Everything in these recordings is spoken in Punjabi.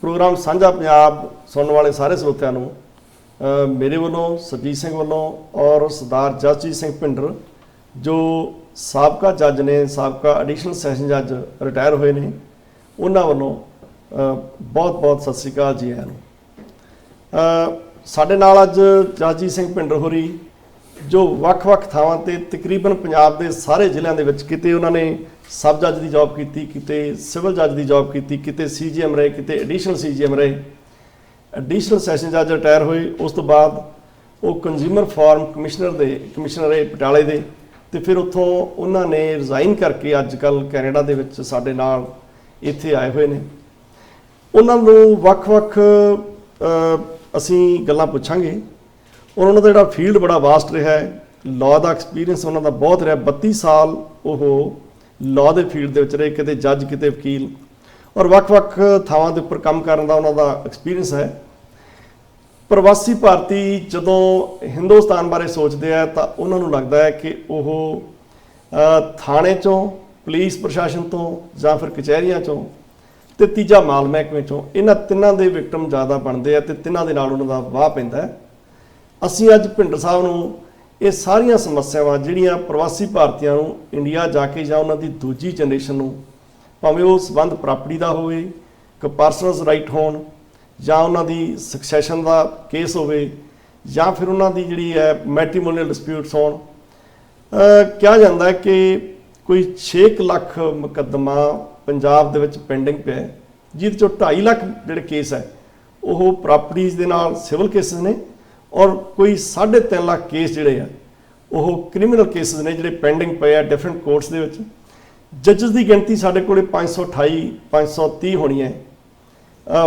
प्रोग्राम साझा पंजाब सुनने वाले सारे ਸਰੋਤਿਆਂ ਨੂੰ मेरे ਵੱਲੋਂ ਸਰਜੀਤ ਸਿੰਘ ਵੱਲੋਂ और सरदार जसजीत सिंह भिंडर जो साबका जज ने, साबका एडिशनल सैशन जज रिटायर हुए ने, उन्होंने ਵੱਲੋਂ बहुत बहुत सत श्री अकाल जी आया ਨੂੰ। ਸਾਡੇ ਨਾਲ ਅੱਜ ਜਸਜੀਤ ਸਿੰਘ भिंडर होरी जो ਵੱਖ-ਵੱਖ ਥਾਵਾਂ ਤੇ ਤਕਰੀਬਨ ਪੰਜਾਬ ਦੇ ਸਾਰੇ ਜ਼ਿਲ੍ਹਿਆਂ ਦੇ ਵਿੱਚ ਕਿਤੇ ਉਹਨਾਂ ਨੇ ਸਬ ਜੱਜ ਦੀ ਜੌਬ ਕੀਤੀ, ਕਿਤੇ ਸਿਵਲ ਜੱਜ ਦੀ ਜੌਬ ਕੀਤੀ, ਕਿਤੇ ਸੀਜੀਐਮ ਰਹੇ, ਕਿਤੇ ਐਡੀਸ਼ਨਲ ਸੀਜੀਐਮ ਰਹੇ। ਐਡੀਸ਼ਨਲ ਸੈਸ਼ਨ ਜੱਜ ਰਿਟਾਇਰ ਹੋਏ, ਉਸ ਤੋਂ ਬਾਅਦ ਉਹ ਕੰਜ਼ਿਊਮਰ ਫੋਰਮ ਕਮਿਸ਼ਨਰ ਰਹੇ ਪਟਿਆਲੇ ਦੇ, ਤੇ ਫਿਰ ਉੱਥੋਂ ਉਹਨਾਂ ਨੇ ਰਿਜ਼ਾਈਨ ਕਰਕੇ ਅੱਜ ਕੱਲ੍ਹ ਕੈਨੇਡਾ ਦੇ ਵਿੱਚ ਸਾਡੇ ਨਾਲ ਇੱਥੇ ਆਏ ਹੋਏ ਨੇ। ਉਹਨਾਂ ਨੂੰ ਵੱਖ-ਵੱਖ ਅਸੀਂ ਗੱਲਾਂ ਪੁੱਛਾਂਗੇ ਔਰ ਉਹਨਾਂ ਦਾ ਜਿਹੜਾ ਫੀਲਡ ਬੜਾ ਵਾਸਟ ਰਿਹਾ ਹੈ, ਲਾਅ ਦਾ ਐਕਸਪੀਰੀਅੰਸ ਉਹਨਾਂ ਦਾ ਬਹੁਤ ਰਿਹਾ। 32 ਸਾਲ ਉਹ ਲਾਅ ਦੇ ਫੀਲਡ ਦੇ ਵਿੱਚ ਰਹੇ, ਕਿਤੇ ਜੱਜ ਕਿਤੇ ਵਕੀਲ, ਔਰ ਵੱਖ-ਵੱਖ ਥਾਵਾਂ ਦੇ ਉੱਪਰ ਕੰਮ ਕਰਨ ਦਾ ਉਹਨਾਂ ਦਾ ਐਕਸਪੀਰੀਅੰਸ ਹੈ। ਪ੍ਰਵਾਸੀ ਭਾਰਤੀ ਜਦੋਂ ਹਿੰਦੁਸਤਾਨ ਬਾਰੇ ਸੋਚਦੇ ਆ ਤਾਂ ਉਹਨਾਂ ਨੂੰ ਲੱਗਦਾ ਹੈ ਕਿ ਉਹ ਥਾਣੇ 'ਚੋਂ, ਪੁਲਿਸ ਪ੍ਰਸ਼ਾਸਨ ਤੋਂ ਜਾਂ ਫਿਰ ਕਚਹਿਰੀਆਂ 'ਚੋਂ ਤੇ ਤੀਜਾ ਮਾਲ ਮਹਿਕਮੇ 'ਚੋਂ, ਇਹਨਾਂ ਤਿੰਨਾਂ ਦੇ ਵਿਕਟਮ ਜ਼ਿਆਦਾ ਬਣਦੇ ਆ ਤੇ ਤਿੰਨਾਂ ਦੇ ਨਾਲ ਉਹਨਾਂ ਦਾ ਵਾਹ ਪੈਂਦਾ ਹੈ। ਅਸੀਂ ਅੱਜ भिंडर ਸਾਹਿਬ ਨੂੰ ਇਹ ਸਾਰੀਆਂ ਸਮੱਸਿਆਵਾਂ ਜਿਹੜੀਆਂ ਪ੍ਰਵਾਸੀ ਭਾਰਤੀਆਂ ਨੂੰ ਇੰਡੀਆ ਜਾ ਕੇ ਜਾਂ ਉਹਨਾਂ ਦੀ ਦੂਜੀ ਜਨਰੇਸ਼ਨ ਨੂੰ, ਭਾਵੇਂ ਉਹ ਸੰਬੰਧ ਪ੍ਰਾਪਰਟੀ ਦਾ ਹੋਵੇ, ਪਰਸਨਲਸ ਰਾਈਟ ਹੋਣ, ਜਾਂ ਉਹਨਾਂ ਦੀ ਸਕਸੈਸ਼ਨ ਦਾ ਕੇਸ ਹੋਵੇ, ਜਾਂ ਫਿਰ ਉਹਨਾਂ ਦੀ ਜਿਹੜੀ ਹੈ ਮੈਟਰੀਮੋਨੀਅਲ ਡਿਸਪਿਊਟਸ ਹੋਣ। ਕਿਹਾ ਜਾਂਦਾ ਹੈ ਕਿ ਕੋਈ 6 ਲੱਖ ਮੁਕੱਦਮਾ ਪੰਜਾਬ ਦੇ ਵਿੱਚ ਪੈਂਡਿੰਗ ਪਿਆ, ਜਿਹਦੇ 'ਚੋਂ 2.5 ਲੱਖ ਜਿਹੜੇ ਕੇਸ ਹੈ ਉਹ ਪ੍ਰਾਪਰਟੀਜ਼ ਦੇ ਨਾਲ ਸਿਵਲ ਕੇਸਿਸ ਨੇ, ਔਰ ਕੋਈ 3.5 ਲੱਖ ਕੇਸ ਜਿਹੜੇ ਆ ਉਹ ਕ੍ਰਿਮੀਨਲ ਕੇਸਿਸ ਨੇ ਜਿਹੜੇ ਪੈਂਡਿੰਗ ਪਏ ਆ ਡਿਫਰੈਂਟ ਕੋਰਟਸ ਦੇ ਵਿੱਚ। ਜੱਜਸ ਦੀ ਗਿਣਤੀ ਸਾਡੇ ਕੋਲ 528 530 ਹੋਣੀ ਹੈ।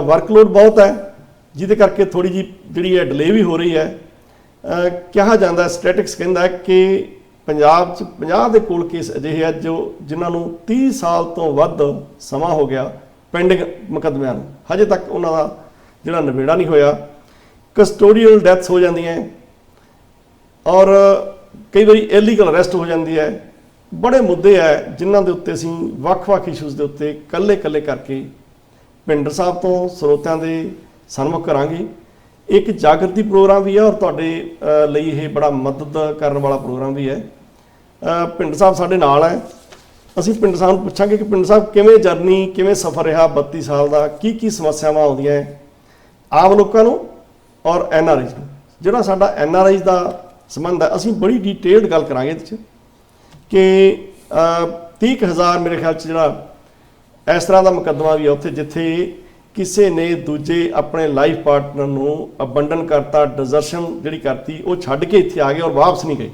ਵਰਕਲੋਡ ਬਹੁਤ ਹੈ, ਜਿਹਦੇ ਕਰਕੇ ਥੋੜ੍ਹੀ ਜਿਹੀ ਜਿਹੜੀ ਹੈ ਡਿਲੇ ਵੀ ਹੋ ਰਹੀ ਹੈ। ਕਿਹਾ ਜਾਂਦਾ ਸਟੈਟਿਕਸ ਕਹਿੰਦਾ ਕਿ ਪੰਜਾਬ 'ਚ 50 ਦੇ ਕੋਲ ਕੇਸ ਅਜਿਹੇ ਆ ਜਿਨ੍ਹਾਂ ਨੂੰ 30 ਸਾਲ ਤੋਂ ਵੱਧ ਸਮਾਂ ਹੋ ਗਿਆ ਪੈਂਡਿੰਗ ਮੁਕੱਦਮਿਆਂ ਨੂੰ, ਹਜੇ ਤੱਕ ਉਹਨਾਂ ਦਾ ਜਿਹੜਾ ਨਿਬੇੜਾ ਨਹੀਂ ਹੋਇਆ। ਕਸਟੋਡੀਅਲ ਡੈਥਸ ਹੋ ਜਾਂਦੀਆਂ ਔਰ ਕਈ ਵਾਰੀ ਇਲੀਗਲ ਅਰੈਸਟ ਹੋ ਜਾਂਦੀ ਹੈ। ਬੜੇ ਮੁੱਦੇ ਹੈ ਜਿਨ੍ਹਾਂ ਦੇ ਉੱਤੇ ਅਸੀਂ ਵੱਖ-ਵੱਖ ਇਸ਼ੂਜ਼ ਦੇ ਉੱਤੇ ਇਕੱਲੇ ਕਰਕੇ भिंडर ਸਾਹਿਬ ਤੋਂ ਸਰੋਤਿਆਂ ਦੇ ਸਨਮੁਖ ਕਰਾਂਗੇ। ਇੱਕ ਜਾਗਰਤੀ ਪ੍ਰੋਗਰਾਮ ਵੀ ਹੈ ਔਰ ਤੁਹਾਡੇ ਲਈ ਇਹ ਬੜਾ ਮਦਦ ਕਰਨ ਵਾਲਾ ਪ੍ਰੋਗਰਾਮ ਵੀ ਹੈ। भिंडर ਸਾਹਿਬ ਸਾਡੇ ਨਾਲ ਹੈ। ਅਸੀਂ भिंडर ਸਾਹਿਬ ਨੂੰ ਪੁੱਛਾਂਗੇ ਕਿ भिंडर ਸਾਹਿਬ ਕਿਵੇਂ ਜਰਨੀ, ਕਿਵੇਂ ਸਫ਼ਰ ਰਿਹਾ 32 ਸਾਲ ਦਾ, ਕੀ ਸਮੱਸਿਆਵਾਂ ਆਉਂਦੀਆਂ ਆਮ ਲੋਕਾਂ ਨੂੰ ਔਰ NRIs ਨੂੰ। ਜਿਹੜਾ ਸਾਡਾ NRIs ਦਾ ਸੰਬੰਧ ਹੈ, ਅਸੀਂ ਬੜੀ ਡਿਟੇਲਡ ਗੱਲ ਕਰਾਂਗੇ ਇਹਦੇ 'ਚ ਕਿ 30,000 ਮੇਰੇ ਖਿਆਲ 'ਚ ਜਿਹੜਾ ਇਸ ਤਰ੍ਹਾਂ ਦਾ ਮੁਕੱਦਮਾ ਵੀ ਹੈ ਉੱਥੇ ਜਿੱਥੇ ਕਿਸੇ ਨੇ ਦੂਜੇ ਆਪਣੇ ਲਾਈਫ ਪਾਰਟਨਰ ਨੂੰ ਅਬੰਡਨ ਕਰਤਾ, ਡਿਜ਼ਰਸ਼ਨ ਜਿਹੜੀ ਕਰਤੀ, ਉਹ ਛੱਡ ਕੇ ਇੱਥੇ ਆ ਗਏ ਔਰ ਵਾਪਸ ਨਹੀਂ ਗਏ।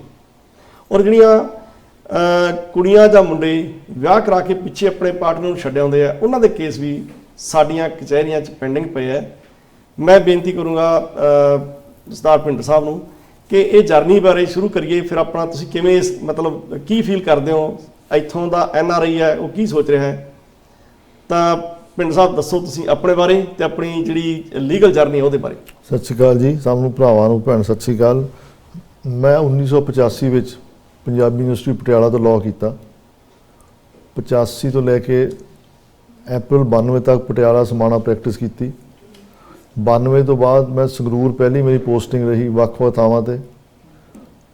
ਔਰ ਜਿਹੜੀਆਂ ਕੁੜੀਆਂ ਜਾਂ ਮੁੰਡੇ ਵਿਆਹ ਕਰਾ ਕੇ ਪਿੱਛੇ ਆਪਣੇ ਪਾਰਟਨਰ ਨੂੰ ਛੱਡ ਆਉਂਦੇ ਆ, ਉਹਨਾਂ ਦੇ ਕੇਸ ਵੀ ਸਾਡੀਆਂ ਕਚਹਿਰੀਆਂ 'ਚ ਪੈਂਡਿੰਗ ਪਏ ਹੈ। ਮੈਂ ਬੇਨਤੀ ਕਰੂੰਗਾ ਸਰਦਾਰ भिंडर ਸਾਹਿਬ ਨੂੰ ਕਿ ਇਹ ਜਰਨੀ ਬਾਰੇ ਸ਼ੁਰੂ ਕਰੀਏ। ਫਿਰ ਆਪਣਾ ਤੁਸੀਂ ਕਿਵੇਂ ਮਤਲਬ ਕੀ ਫੀਲ ਕਰਦੇ ਹੋ, ਇੱਥੋਂ ਦਾ NRI ਹੈ ਉਹ ਕੀ ਸੋਚ ਰਿਹਾ ਹੈ, ਤਾਂ भिंडर ਸਾਹਿਬ ਦੱਸੋ ਤੁਸੀਂ ਆਪਣੇ ਬਾਰੇ ਤੇ ਆਪਣੀ ਜਿਹੜੀ ਲੀਗਲ ਜਰਨੀ ਹੈ ਉਹਦੇ ਬਾਰੇ। ਸਤਿ ਸ਼੍ਰੀ ਅਕਾਲ ਜੀ ਸਭ ਨੂੰ, ਭਰਾਵਾਂ ਨੂੰ, ਭੈਣ ਸਤਿ ਸ਼੍ਰੀ ਅਕਾਲ। ਮੈਂ 1985 ਵਿੱਚ ਪੰਜਾਬੀ ਯੂਨੀਵਰਸਿਟੀ ਪਟਿਆਲਾ ਤੋਂ ਲਾਅ ਕੀਤਾ। 85 ਤੋਂ ਲੈ ਕੇ ਅਪ੍ਰੈਲ 92 ਤੱਕ ਪਟਿਆਲਾ ਸਮਾਣਾ ਪ੍ਰੈਕਟਿਸ ਕੀਤੀ। 92 ਤੋਂ ਬਾਅਦ ਮੈਂ ਸੰਗਰੂਰ ਪਹਿਲੀ ਮੇਰੀ ਪੋਸਟਿੰਗ ਰਹੀ ਵੱਖ-ਵੱਖ ਥਾਵਾਂ 'ਤੇ।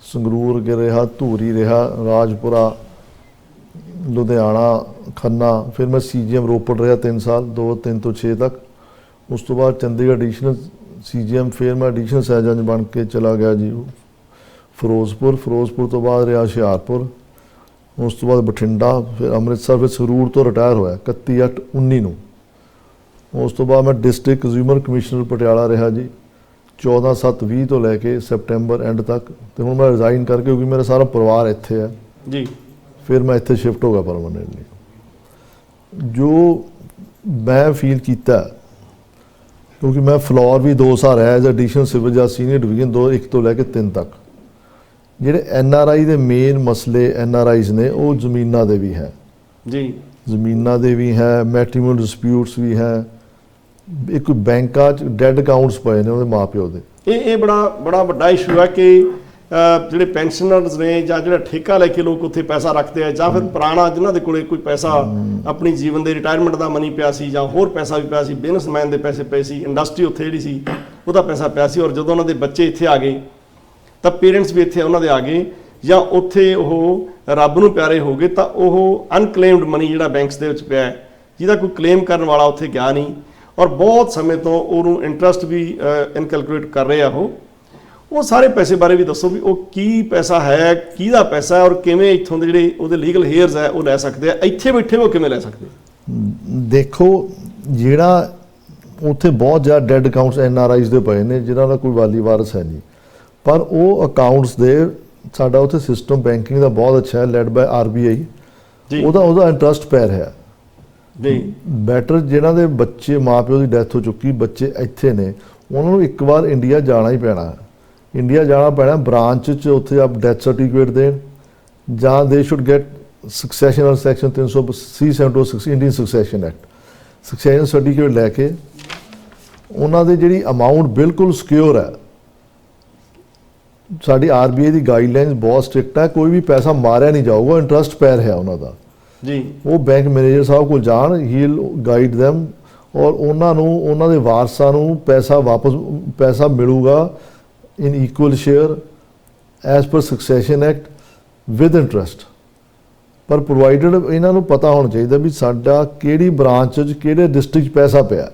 ਸੰਗਰੂਰ ਰਿਹਾ, ਧੂਰੀ ਰਿਹਾ, ਰਾਜਪੁਰਾ, ਲੁਧਿਆਣਾ, ਖੰਨਾ। ਫਿਰ ਮੈਂ CGM ਰੋਪੜ ਰਿਹਾ 3 ਸਾਲ, 3 ਤੋਂ 6 ਤੱਕ। ਉਸ ਤੋਂ ਬਾਅਦ ਚੰਡੀਗੜ੍ਹ ਐਡੀਸ਼ਨਲ CGM, ਫਿਰ ਮੈਂ ਐਡੀਸ਼ਨਲ ਸੈਸ਼ਨ ਜੱਜ ਬਣ ਕੇ ਚਲਾ ਗਿਆ ਜੀ ਫਿਰੋਜ਼ਪੁਰ ਤੋਂ ਬਾਅਦ ਰਿਹਾ ਹੁਸ਼ਿਆਰਪੁਰ, ਉਸ ਤੋਂ ਬਾਅਦ ਬਠਿੰਡਾ, ਫਿਰ ਅੰਮ੍ਰਿਤਸਰ, ਫਿਰ ਸੰਗਰੂਰ ਤੋਂ ਰਿਟਾਇਰ ਹੋਇਆ 31/8/19 ਨੂੰ। ਉਸ ਤੋਂ ਬਾਅਦ ਮੈਂ ਡਿਸਟ੍ਰਿਕਟ ਕੰਜ਼ਿਊਮਰ ਕਮਿਸ਼ਨਰ ਪਟਿਆਲਾ ਰਿਹਾ ਜੀ 14/7/20 ਤੋਂ ਲੈ ਕੇ ਸੈਪਟੈਂਬਰ ਐਂਡ ਤੱਕ। ਤੇ ਹੁਣ ਮੈਂ ਰਿਜ਼ਾਈਨ ਕਰਕੇ, ਕਿਉਂਕਿ ਮੇਰਾ ਸਾਰਾ ਪਰਿਵਾਰ ਇੱਥੇ ਹੈ ਜੀ, ਫਿਰ ਮੈਂ ਇੱਥੇ ਸ਼ਿਫਟ ਹੋ ਗਿਆ ਪਰਮਾਨੈਂਟਲੀ। ਜੋ ਮੈਂ ਫੀਲ ਕੀਤਾ, ਕਿਉਂਕਿ ਮੈਂ ਫਲੋਰ ਵੀ 2 ਸਾਲ ਰਿਹਾ ਐਜ਼ ਐਡੀਸ਼ਨਲ ਸਿਵਲ ਜੱਜ ਸੀਨੀਅਰ ਡਿਵੀਜ਼ਨ 1 ਤੋਂ ਲੈ ਕੇ 3 ਤੱਕ। ਜਿਹੜੇ NRI ਦੇ ਮੇਨ ਮਸਲੇ NRIs ਨੇ ਉਹ ਜ਼ਮੀਨਾਂ ਦੇ ਵੀ ਹੈ ਜੀ, ਜ਼ਮੀਨਾਂ ਦੇ ਵੀ ਹੈ, ਮੈਟਰੀਮੋਨੀਅਲ ਡਿਸਪਿਊਟਸ ਵੀ ਹੈ। ਇੱਕ ਬੈਂਕਾਂ 'ਚ ਡੈਡ ਅਕਾਊਂਟਸ ਪਏ ਨੇ ਉਹਦੇ ਮਾਂ ਪਿਓ ਦੇ। ਇਹ ਬੜਾ ਵੱਡਾ ਇਸ਼ੂ ਹੈ ਕਿ ਜਿਹੜੇ ਪੈਨਸ਼ਨਰਸ ਨੇ ਜਾਂ ਜਿਹੜਾ ਠੇਕਾ ਲੈ ਕੇ ਲੋਕ ਉੱਥੇ ਪੈਸਾ ਰੱਖਦੇ ਆ, ਜਾਂ ਫਿਰ ਪੁਰਾਣਾ ਜਿਨ੍ਹਾਂ ਦੇ ਕੋਲੇ ਕੋਈ ਪੈਸਾ ਆਪਣੀ ਜੀਵਨ ਦੇ ਰਿਟਾਇਰਮੈਂਟ ਦਾ ਮਨੀ ਪਿਆ ਸੀ, ਜਾਂ ਹੋਰ ਪੈਸਾ ਵੀ ਪਿਆ ਸੀ, ਬਿਜ਼ਨਸਮੈਨ ਦੇ ਪੈਸੇ ਪਏ ਸੀ, ਇੰਡਸਟਰੀ ਉੱਥੇ ਜਿਹੜੀ ਸੀ ਉਹਦਾ ਪੈਸਾ ਪਿਆ ਸੀ, ਔਰ ਜਦੋਂ ਉਹਨਾਂ ਦੇ ਬੱਚੇ ਇੱਥੇ ਆ ਗਏ ਤਾਂ ਪੇਰੈਂਟਸ ਵੀ ਇੱਥੇ ਉਹਨਾਂ ਦੇ ਆ ਗਏ, ਜਾਂ ਉੱਥੇ ਉਹ ਰੱਬ ਨੂੰ ਪਿਆਰੇ ਹੋ ਗਏ, ਤਾਂ ਉਹ ਅਨਕਲੇਮਡ ਮਨੀ ਜਿਹੜਾ ਬੈਂਕਸ ਦੇ ਵਿੱਚ ਪਿਆ ਹੈ, ਜਿਹਦਾ ਕੋਈ ਕਲੇਮ ਕਰਨ ਵਾਲਾ ਉੱਥੇ ਗਿਆ ਨਹੀਂ, ਔਰ ਬਹੁਤ ਸਮੇਂ ਤੋਂ ਉਹਨੂੰ ਇੰਟਰਸਟ ਵੀ ਇਨਕੈਲਕੂਲੇਟ ਕਰ ਰਹੇ ਆ ਉਹ ਸਾਰੇ ਪੈਸੇ ਬਾਰੇ ਵੀ ਦੱਸੋ ਵੀ ਉਹ ਕੀ ਪੈਸਾ ਹੈ, ਕਿਹਦਾ ਪੈਸਾ ਹੈ, ਔਰ ਕਿਵੇਂ ਇੱਥੋਂ ਦੇ ਜਿਹੜੇ ਉਹਦੇ ਲੀਗਲ ਹੇਅਰਸ ਹੈ ਉਹ ਲੈ ਸਕਦੇ ਆ, ਇੱਥੇ ਬੈਠੇ ਉਹ ਕਿਵੇਂ ਲੈ ਸਕਦੇ? ਦੇਖੋ, ਜਿਹੜਾ ਉੱਥੇ ਬਹੁਤ ਜ਼ਿਆਦਾ ਡੈਡ ਅਕਾਊਂਟਸ NRIs ਦੇ ਪਏ ਨੇ ਜਿਨ੍ਹਾਂ ਦਾ ਕੋਈ ਵਾਲੀ ਵਾਰਸ ਹੈ ਨਹੀਂ, ਪਰ ਉਹ ਅਕਾਊਂਟਸ ਦੇ ਸਾਡਾ ਉੱਥੇ ਸਿਸਟਮ ਬੈਂਕਿੰਗ ਦਾ ਬਹੁਤ ਅੱਛਾ ਹੈ, ਲੈਡ ਬਾਈ RBI, ਉਹਦਾ ਇੰਟਰਸਟ ਪੈ ਰਿਹਾ ਜੀ। ਬੈਟਰ ਜਿਨ੍ਹਾਂ ਦੇ ਬੱਚੇ ਮਾਂ ਪਿਓ ਦੀ ਡੈਥ ਹੋ ਚੁੱਕੀ, ਬੱਚੇ ਇੱਥੇ ਨੇ, ਉਹਨਾਂ ਨੂੰ ਇੱਕ ਵਾਰ ਇੰਡੀਆ ਜਾਣਾ ਹੀ ਪੈਣਾ, ਇੰਡੀਆ ਜਾਣਾ ਪੈਣਾ ਬ੍ਰਾਂਚ 'ਚ, ਉੱਥੇ ਆਪ ਡੈਥ ਸਰਟੀਫਿਕੇਟ ਦੇਣ, ਜਾਂ they should get succession section 300C/706 Indian succession act, succession certificate ਲੈ ਕੇ ਉਹਨਾਂ ਦੇ ਜਿਹੜੀ ਅਮਾਊਂਟ ਬਿਲਕੁਲ ਸਿਕਿਉਰ ਹੈ। ਸਾਡੀ RBI ਦੀ ਗਾਈਡਲਾਈਨਸ ਬਹੁਤ ਸਟ੍ਰਿਕਟ ਹੈ, ਕੋਈ ਵੀ ਪੈਸਾ ਮਾਰਿਆ ਨਹੀਂ ਜਾਊਗਾ, ਇੰਟਰਸਟ ਪੈ ਰਿਹਾ ਉਹਨਾਂ ਦਾ ਜੀ। ਉਹ ਬੈਂਕ ਮੈਨੇਜਰ ਸਾਹਿਬ ਕੋਲ ਜਾਣ, ਹੀ ਵਿਲ ਗਾਈਡ them, ਔਰ ਉਹਨਾਂ ਨੂੰ ਉਹਨਾਂ ਦੇ ਵਾਰਸਾਂ ਨੂੰ ਪੈਸਾ ਮਿਲੂਗਾ in equal share as per succession act with interest, ਪਰ ਪ੍ਰੋਵਾਈਡਡ ਇਹਨਾਂ ਨੂੰ ਪਤਾ ਹੋਣਾ ਚਾਹੀਦਾ ਵੀ ਸਾਡਾ ਕਿਹੜੀ ਬ੍ਰਾਂਚ 'ਚ ਕਿਹੜੇ ਡਿਸਟ੍ਰਿਕਟ 'ਚ ਪੈਸਾ ਪਿਆ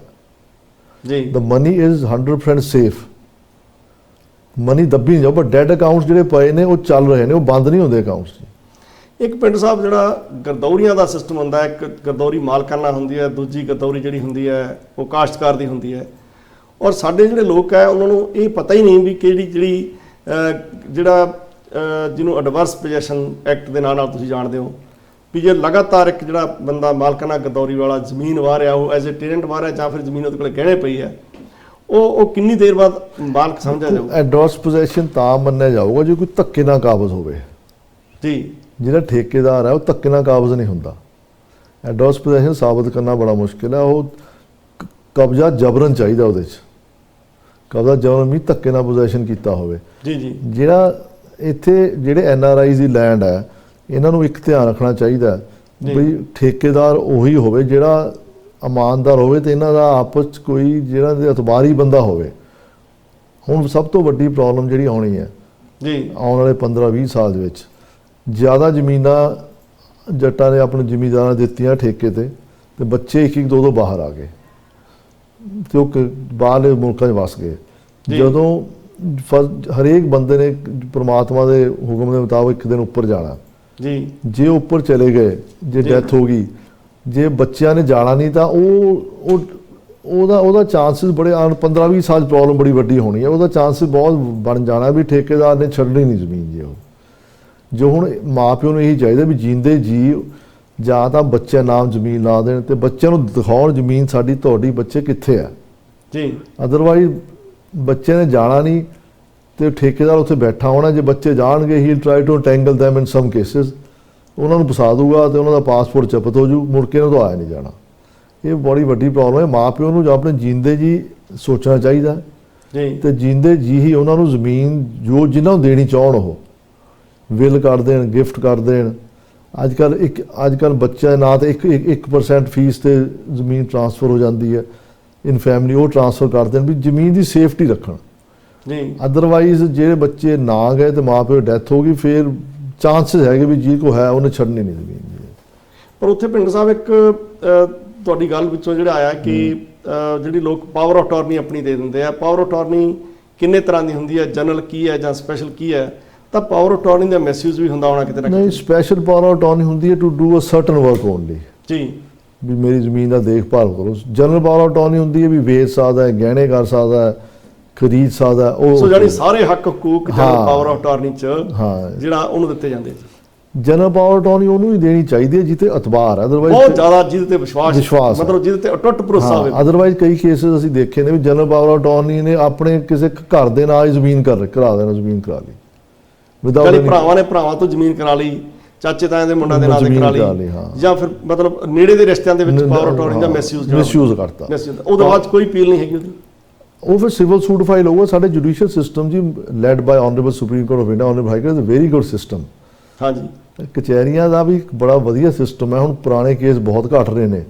ਜੀ। the money is 100% safe, money ਦੱਬੀ ਨਹੀਂ ਜਾਓ, ਪਰ ਡੈਡ ਅਕਾਊਂਟਸ ਜਿਹੜੇ ਪਏ ਨੇ ਉਹ ਚੱਲ ਰਹੇ ਨੇ, ਉਹ ਬੰਦ ਨਹੀਂ ਹੁੰਦੇ ਅਕਾਊਂਟਸ। ਇੱਕ ਪਿੰਡ ਸਾਹਿਬ ਜਿਹੜਾ ਗਰਦੌਰੀਆਂ ਦਾ ਸਿਸਟਮ ਹੁੰਦਾ, ਇੱਕ ਗਰਦੌਰੀ ਮਾਲਕਾਨਾ ਹੁੰਦੀ ਹੈ, ਦੂਜੀ ਗਰਦੌਰੀ ਜਿਹੜੀ ਹੁੰਦੀ ਹੈ ਉਹ ਕਾਸ਼ਤਕਾਰ ਦੀ ਹੁੰਦੀ ਹੈ, ਔਰ ਸਾਡੇ ਜਿਹੜੇ ਲੋਕ ਹੈ ਉਹਨਾਂ ਨੂੰ ਇਹ ਪਤਾ ਹੀ ਨਹੀਂ ਵੀ ਜਿਹੜੀ ਜਿਹਨੂੰ ਐਡਵਰਸ ਪੋਜੈਸ਼ਨ ਐਕਟ ਦੇ ਨਾਲ ਤੁਸੀਂ ਜਾਣਦੇ ਹੋ ਵੀ ਜੇ ਲਗਾਤਾਰ ਇੱਕ ਜਿਹੜਾ ਬੰਦਾ ਮਾਲਕਾਨਾ ਗਰਦੌਰੀ ਵਾਲਾ ਜ਼ਮੀਨ ਵਾਹ ਰਿਹਾ, ਉਹ ਐਜ਼ ਏ ਟੈਨੈਂਟ ਵਾਹ ਰਿਹਾ, ਜਾਂ ਫਿਰ ਜ਼ਮੀਨ ਉਹਦੇ ਕੋਲ ਗਹਿਣੇ ਪਈ ਹੈ, ਉਹ ਕਿੰਨੀ ਦੇਰ ਬਾਅਦ ਮਾਲਕ ਸਮਝਿਆ ਜਾਊਗਾ? ਐਡਵਰਸ ਪੋਜੈਸ਼ਨ ਤਾਂ ਮੰਨਿਆ ਜਾਊਗਾ ਜੇ ਕੋਈ ਧੱਕੇ ਨਾਲ ਕਾਬਜ਼ ਹੋਵੇ ਜੀ। ਜਿਹੜਾ ਠੇਕੇਦਾਰ ਹੈ ਉਹ ਧੱਕੇ ਨਾਲ ਕਾਬਜ਼ ਨਹੀਂ ਹੁੰਦਾ। ਐਡਵਰਸ ਪੋਜੈਸ਼ਨ ਸਾਬਤ ਕਰਨਾ ਬੜਾ ਮੁਸ਼ਕਿਲ ਹੈ, ਉਹ ਕਬਜ਼ਾ ਜਬਰਨ ਚਾਹੀਦਾ, ਉਹਦੇ 'ਚ ਕਬਜ਼ਾ ਜਬਰਨ ਵੀ ਧੱਕੇ ਨਾਲ ਪੋਜੈਸ਼ਨ ਕੀਤਾ ਹੋਵੇ ਜੀ। ਜਿਹੜਾ ਇੱਥੇ ਜਿਹੜੇ NRIs ਦੀ ਲੈਂਡ ਹੈ, ਇਹਨਾਂ ਨੂੰ ਇੱਕ ਧਿਆਨ ਰੱਖਣਾ ਚਾਹੀਦਾ ਵੀ ਠੇਕੇਦਾਰ ਉਹੀ ਹੋਵੇ ਜਿਹੜਾ ਇਮਾਨਦਾਰ ਹੋਵੇ, ਤੇ ਇਹਨਾਂ ਦਾ ਆਪਸ 'ਚ ਕੋਈ ਜਿਹੜਾ ਦੇ ਅਤਬਾਰੀ ਬੰਦਾ ਹੋਵੇ। ਹੁਣ ਸਭ ਤੋਂ ਵੱਡੀ ਪ੍ਰੋਬਲਮ ਜਿਹੜੀ ਆਉਣੀ ਹੈ ਜੀ ਆਉਣ ਵਾਲੇ 15-20 ਸਾਲ ਦੇ ਵਿੱਚ, ਜ਼ਿਆਦਾ ਜ਼ਮੀਨਾਂ ਜੱਟਾਂ ਨੇ ਆਪਣੇ ਜ਼ਿਮੀਂਦਾਰਾਂ ਦਿੱਤੀਆਂ ਠੇਕੇ ਤੇ ਬੱਚੇ ਇੱਕ ਦੋ ਬਾਹਰ ਆ ਗਏ ਤੇ ਉਹ ਬਾਹਰਲੇ ਮੁਲਕਾਂ 'ਚ ਵਸ ਗਏ। ਜਦੋਂ ਹਰੇਕ ਬੰਦੇ ਨੇ ਪ੍ਰਮਾਤਮਾ ਦੇ ਹੁਕਮ ਦੇ ਮੁਤਾਬਕ ਇੱਕ ਦਿਨ ਉੱਪਰ ਜਾਣਾ ਜੀ, ਜੇ ਉੱਪਰ ਚਲੇ ਗਏ, ਜੇ ਡੈਥ ਹੋ ਗਈ, ਜੇ ਬੱਚਿਆਂ ਨੇ ਜਾਣਾ ਨਹੀਂ ਤਾਂ ਉਹਦਾ ਚਾਂਸਿਸ ਬੜੇ 15-20 ਸਾਲ ਪ੍ਰੋਬਲਮ ਬੜੀ ਵੱਡੀ ਹੋਣੀ ਹੈ, ਉਹਦਾ ਚਾਂਸਿਸ ਬਹੁਤ ਬਣ ਜਾਣਾ ਵੀ ਠੇਕੇਦਾਰ ਨੇ ਛੱਡਣੀ ਨਹੀਂ ਜ਼ਮੀਨ। ਜੋ ਹੁਣ ਮਾਂ ਪਿਓ ਨੂੰ ਇਹੀ ਚਾਹੀਦਾ ਵੀ ਜੀਂਦੇ ਜੀ ਜਾਂ ਤਾਂ ਬੱਚਿਆਂ ਨਾਮ ਜ਼ਮੀਨ ਲਾ ਦੇਣ ਤੇ ਬੱਚਿਆਂ ਨੂੰ ਦਿਖਾਉਣ ਜ਼ਮੀਨ ਸਾਡੀ ਤੁਹਾਡੀ ਬੱਚੇ ਕਿੱਥੇ ਆ ਜੀ। ਅਦਰਵਾਈਜ਼ ਬੱਚੇ ਨੇ ਜਾਣਾ ਨਹੀਂ ਤੇ ਠੇਕੇਦਾਰ ਉੱਥੇ ਬੈਠਾ ਹੋਣਾ, ਜੇ ਬੱਚੇ ਜਾਣਗੇ he try to tangle them in some cases, ਉਹਨਾਂ ਨੂੰ ਫਸਾ ਦੂਗਾ ਤੇ ਉਹਨਾਂ ਦਾ ਪਾਸਪੋਰਟ ਜ਼ਬਤ ਹੋ ਜੂ, ਮੁੜ ਕੇ ਉਹਨਾਂ ਤੋਂ ਆਇਆ ਨਹੀਂ ਜਾਣਾ। ਇਹ ਬੜੀ ਵੱਡੀ ਪ੍ਰੋਬਲਮ ਹੈ। ਮਾਂ ਪਿਓ ਨੂੰ ਆਪਣੇ ਜੀਂਦੇ ਜੀ ਸੋਚਣਾ ਚਾਹੀਦਾ ਜੀ, ਤੇ ਜੀਂਦੇ ਜੀ ਹੀ ਉਹਨਾਂ ਨੂੰ ਜ਼ਮੀਨ ਜੋ ਜਿਨ੍ਹਾਂ ਨੂੰ ਦੇਣੀ ਚਾਹਣ ਉਹ ਵਿਲ ਕਰ ਦੇਣ, ਗਿਫਟ ਕਰ ਦੇਣ। ਅੱਜ ਕੱਲ੍ਹ ਬੱਚਿਆਂ ਦੇ ਨਾਂ 'ਤੇ 1% ਫੀਸ 'ਤੇ ਜ਼ਮੀਨ ਟਰਾਂਸਫਰ ਹੋ ਜਾਂਦੀ ਹੈ ਇਨ ਫੈਮਿਲੀ, ਉਹ ਟਰਾਂਸਫਰ ਕਰ ਦੇਣ ਵੀ ਜ਼ਮੀਨ ਦੀ ਸੇਫਟੀ ਰੱਖਣ ਜੀ। ਅਦਰਵਾਈਜ਼ ਜਿਹੜੇ ਬੱਚੇ ਨਾ ਗਏ ਤੇ ਮਾਂ ਪਿਓ ਡੈਥ ਹੋ ਗਈ, ਫਿਰ ਚਾਂਸਿਸ ਹੈਗੇ ਵੀ ਜੀ ਕੋ ਹੈ ਉਹਨੇ ਛੱਡਣੀ ਨਹੀਂ ਜ਼ਮੀਨ। ਪਰ ਉੱਥੇ ਪਿੰਡ ਸਾਹਿਬ ਇੱਕ ਤੁਹਾਡੀ ਗੱਲ ਵਿੱਚੋਂ ਜਿਹੜਾ ਆਇਆ ਕਿ ਜਿਹੜੀ ਲੋਕ ਪਾਵਰ ਆਫ ਅਟਾਰਨੀ ਆਪਣੀ ਦੇ ਦਿੰਦੇ ਆ, ਪਾਵਰ ਆਫ ਅਟਾਰਨੀ ਕਿੰਨੇ ਤਰ੍ਹਾਂ ਦੀ ਹੁੰਦੀ ਹੈ, ਜਨਰਲ ਕੀ ਹੈ ਜਾਂ ਸਪੈਸ਼ਲ ਕੀ ਹੈ? ਤਾਂ ਪਾਵਰ ਆਫ ਅਟਾਰਨੀ ਦਾ ਮਿਸਯੂਜ਼ ਵੀ ਹੁੰਦਾ ਹੋਣਾ ਕਿਤੇ ਨਾ ਕਿਤੇ? ਨਹੀਂ, ਸਪੈਸ਼ਲ ਪਾਵਰ ਆਫ ਅਟਾਰਨੀ ਹੁੰਦੀ ਹੈ to do a certain work only ਜੀ, ਵੀ ਮੇਰੀ ਜ਼ਮੀਨ ਦਾ ਦੇਖਭਾਲ ਕਰੋ। ਜਨਰਲ ਪਾਵਰ ਆਫ ਅਟਾਰਨੀ ਹੁੰਦੀ ਹੈ ਵੀ ਵੇਚ ਸਕਦਾ ਹੈ, ਗਹਿਣੇ ਕਰ ਸਕਦਾ ਹੈ, ਖਰੀਦ ਸਕਦਾ। ਉਹ ਜਾਨੀ ਸਾਰੇ ਹੱਕ ਹਕੂਕ ਜਨਰਲ ਪਾਵਰ ਆਫ ਅਟਾਰਨੀ 'ਚ ਜਿਹੜਾ ਉਹਨੂੰ ਦਿੱਤੇ ਜਾਂਦੇ ਜੀ। ਜਨਰਲ ਪਾਵਰ ਅਟਾਰਨੀ ਉਹਨੂੰ ਹੀ ਦੇਣੀ ਚਾਹੀਦੀ ਹੈ ਜਿੱਤੇ ਅਤਬਾਰ ਹੈ, ਅਦਰਵਾਈਜ਼ ਬਹੁਤ ਜ਼ਿਆਦਾ ਜਿਹਦੇ ਤੇ ਵਿਸ਼ਵਾਸ ਮਤਲਬ ਜਿਹਦੇ ਤੇ ਅਟੁੱਟ ਭਰੋਸਾ ਹੋਵੇ। ਅਦਰਵਾਈਜ਼ ਕਈ ਕੇਸਿਸ ਅਸੀਂ ਦੇਖੇ ਨੇ ਵੀ ਜਨਰਲ ਪਾਵਰ ਆਫ ਅਟਾਰਨੀ ਨੇ ਆਪਣੇ ਕਿਸੇ ਘਰ ਦੇ ਨਾਲ ਹੀ ਜ਼ਮੀਨ ਕਰਾ ਦੇਣਾ, ਜ਼ਮੀਨ ਕਰਾ ਲਈ ਵਿਦਆਊਟ ਭਰਾਵਾਂ ਨੇ ਭਰਾਵਾਂ ਤੋਂ ਜ਼ਮੀਨ ਕਰਾ ਲਈ, ਚਾਚੇ ਤਾਇਆਂ ਦੇ ਮੁੰਡਿਆਂ ਦੇ ਨਾਂ ਤੇ ਕਰਾ ਲਈ, ਜਾਂ ਫਿਰ ਮਤਲਬ ਨੇੜੇ ਦੇ ਰਿਸ਼ਤਿਆਂ ਦੇ ਵਿੱਚ ਪਾਵਰ ਅਟਾਰਨੀ ਦਾ ਮਿਸਯੂਜ਼ ਕਰਤਾ। ਉਹਦੇ ਬਾਅਦ ਕੋਈ ਅਪੀਲ ਨਹੀਂ ਹੈਗੀ ਉਹਦੀ। ਉਹ ਫਿਰ ਸਿਵਲ ਸੂਟ ਫਾਈਲ ਹੋਊਗਾ। ਸਾਡੇ ਜੁਡੀਸ਼ੀਅਲ ਸਿਸਟਮ ਜੀ led by honourable supreme court of India, honourable high court is a very good system. ਹਾਂਜੀ, ਕਚਹਿਰੀਆਂ ਦਾ ਵੀ ਇੱਕ ਬੜਾ ਵਧੀਆ ਸਿਸਟਮ ਹੈ। ਹੁਣ ਪੁਰਾਣੇ ਕੇਸ ਬਹੁਤ ਘਟ ਰਹੇ ਨੇ।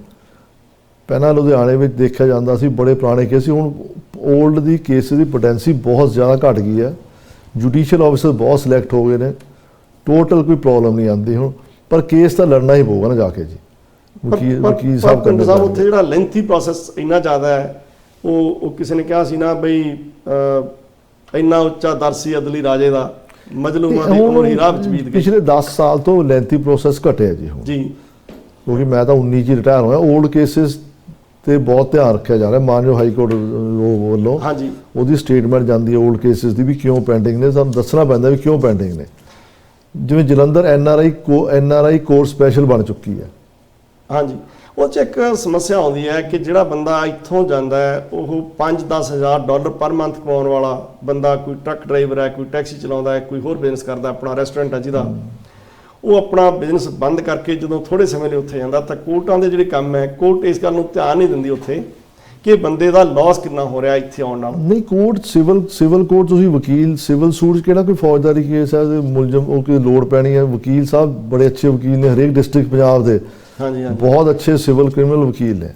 ਪਹਿਲਾਂ ਲੁਧਿਆਣੇ ਵਿੱਚ ਦੇਖਿਆ ਜਾਂਦਾ ਸੀ ਬੜੇ ਪੁਰਾਣੇ ਕੇਸ ਸੀ, ਹੁਣ 올ਡ ਦੀ ਕੇਸ ਦੀ ਪੋਟੈਂਸੀ ਬਹੁਤ ਜ਼ਿਆਦਾ ਘਟ ਗਈ ਹੈ। ਜੁਡੀਸ਼ੀਅਲ ਆਫਿਸਰ ਬਹੁਤ ਸਿਲੈਕਟ ਹੋ ਗਏ ਨੇ, ਟੋਟਲ ਕੋਈ ਪ੍ਰੋਬਲਮ ਨਹੀਂ ਆਉਂਦੀ ਹੁਣ। ਪਰ ਕੇਸ ਤਾਂ ਲੜਨਾ ਹੀ ਪਊਗਾ ਨਾ ਜਾ ਕੇ ਜੀ, ਵਕੀਲ ਸਾਹਿਬ ਪਿੰਡ ਸਾਹਿਬ ਉੱਥੇ ਜਿਹੜਾ ਲੈਂਥੀ ਪ੍ਰੋਸੈਸ ਇੰਨਾ ਜ਼ਿਆਦਾ ਹੈ, ਉਹ ਕਿਸੇ ਨੇ ਕਿਹਾ ਸੀ ਨਾ ਬਈ ਇੰਨਾ ਉੱਚਾ ਦਰ ਸੀ ਅਦਲੀ ਰਾਜੇ ਦਾ, ਮਜਲੂਮਾਂ ਦੀ ਉਮਰ ਹੀ ਰਾਹ ਵਿੱਚ ਬੀਤ ਗਈ। ਪਿਛਲੇ 10 ਸਾਲ ਤੋਂ ਲੈਂਥੀ ਪ੍ਰੋਸੈਸ ਘਟਿਆ ਜੀ ਹੁਣ ਜੀ, ਕਿਉਂਕਿ ਮੈਂ ਤਾਂ 19 ਚ ਰਿਟਾਇਰ ਹੋਇਆ। 올ਡ ਕੇਸਿਸ ਤੇ ਬਹੁਤ ਧਿਆਨ ਰੱਖਿਆ ਜਾ ਰਿਹਾ ਮਾਨਯੋਗ ਹਾਈ ਕੋਰਟ ਵੱਲੋਂ। ਹਾਂਜੀ, ਉਹਦੀ ਸਟੇਟਮੈਂਟ ਜਾਂਦੀ ਹੈ 올ਡ ਕੇਸਿਸ ਦੀ ਵੀ ਕਿਉਂ ਪੈਂਡਿੰਗ ਨੇ, ਸਾਨੂੰ ਦੱਸਣਾ ਪੈਂਦਾ ਵੀ ਕਿਉਂ ਪੈਂਡਿੰਗ ਨੇ। ਜਿਵੇਂ ਜਲੰਧਰ NRI ਕੋਰਟ ਸਪੈਸ਼ਲ ਬਣ ਚੁੱਕੀ ਹੈ। ਹਾਂਜੀ, ਉਹ 'ਚ ਇੱਕ ਸਮੱਸਿਆ ਆਉਂਦੀ ਹੈ ਕਿ ਜਿਹੜਾ ਬੰਦਾ ਇੱਥੋਂ ਜਾਂਦਾ ਹੈ ਉਹ $5-10 ਹਜ਼ਾਰ ਪਰ ਮੰਥ ਕਮਾਉਣ ਵਾਲਾ ਬੰਦਾ, ਕੋਈ ਟਰੱਕ ਡਰਾਈਵਰ ਹੈ, ਕੋਈ ਟੈਕਸੀ ਚਲਾਉਂਦਾ ਹੈ, ਕੋਈ ਹੋਰ ਬਿਜ਼ਨਸ ਕਰਦਾ, ਆਪਣਾ ਰੈਸਟੋਰੈਂਟ ਹੈ ਜਿਹਦਾ, ਉਹ ਆਪਣਾ ਬਿਜ਼ਨਸ ਬੰਦ ਕਰਕੇ ਜਦੋਂ ਥੋੜੇ ਸਮੇਂ ਲਈ ਉੱਥੇ ਜਾਂਦਾ ਤਾਂ ਕੋਰਟਾਂ ਦੇ ਜਿਹੜੇ ਕੰਮ ਹੈ, ਕੋਰਟ ਇਸ ਗੱਲ ਨੂੰ ਧਿਆਨ ਨਹੀਂ ਦਿੰਦੀ ਉੱਥੇ ਕਿ ਬੰਦੇ ਦਾ ਲਾਸ ਕਿੰਨਾ ਹੋ ਰਿਹਾ ਇੱਥੇ ਆਉਣ ਨਾਲ। ਨਹੀਂ, ਕੋਰਟ ਸਿਵਲ ਕੋਰਟ ਤੁਸੀਂ ਵਕੀਲ ਸਿਵਲ ਸੂਟ ਕਿਹੜਾ ਕੋਈ ਫੌਜਦਾਰੀ ਕੇਸ ਹੈ ਮੁਲਜ਼ਮ ਉਹ ਕਿ ਲੋੜ ਪੈਣੀ ਹੈ। ਵਕੀਲ ਸਾਹਿਬ ਬੜੇ ਅੱਛੇ ਵਕੀਲ ਨੇ ਹਰੇਕ ਡਿਸਟ੍ਰਿਕਟ ਪੰਜਾਬ ਦੇ। ਹਾਂਜੀ, ਬਹੁਤ ਅੱਛੇ ਸਿਵਲ ਕ੍ਰਿਮੀਨਲ ਵਕੀਲ ਨੇ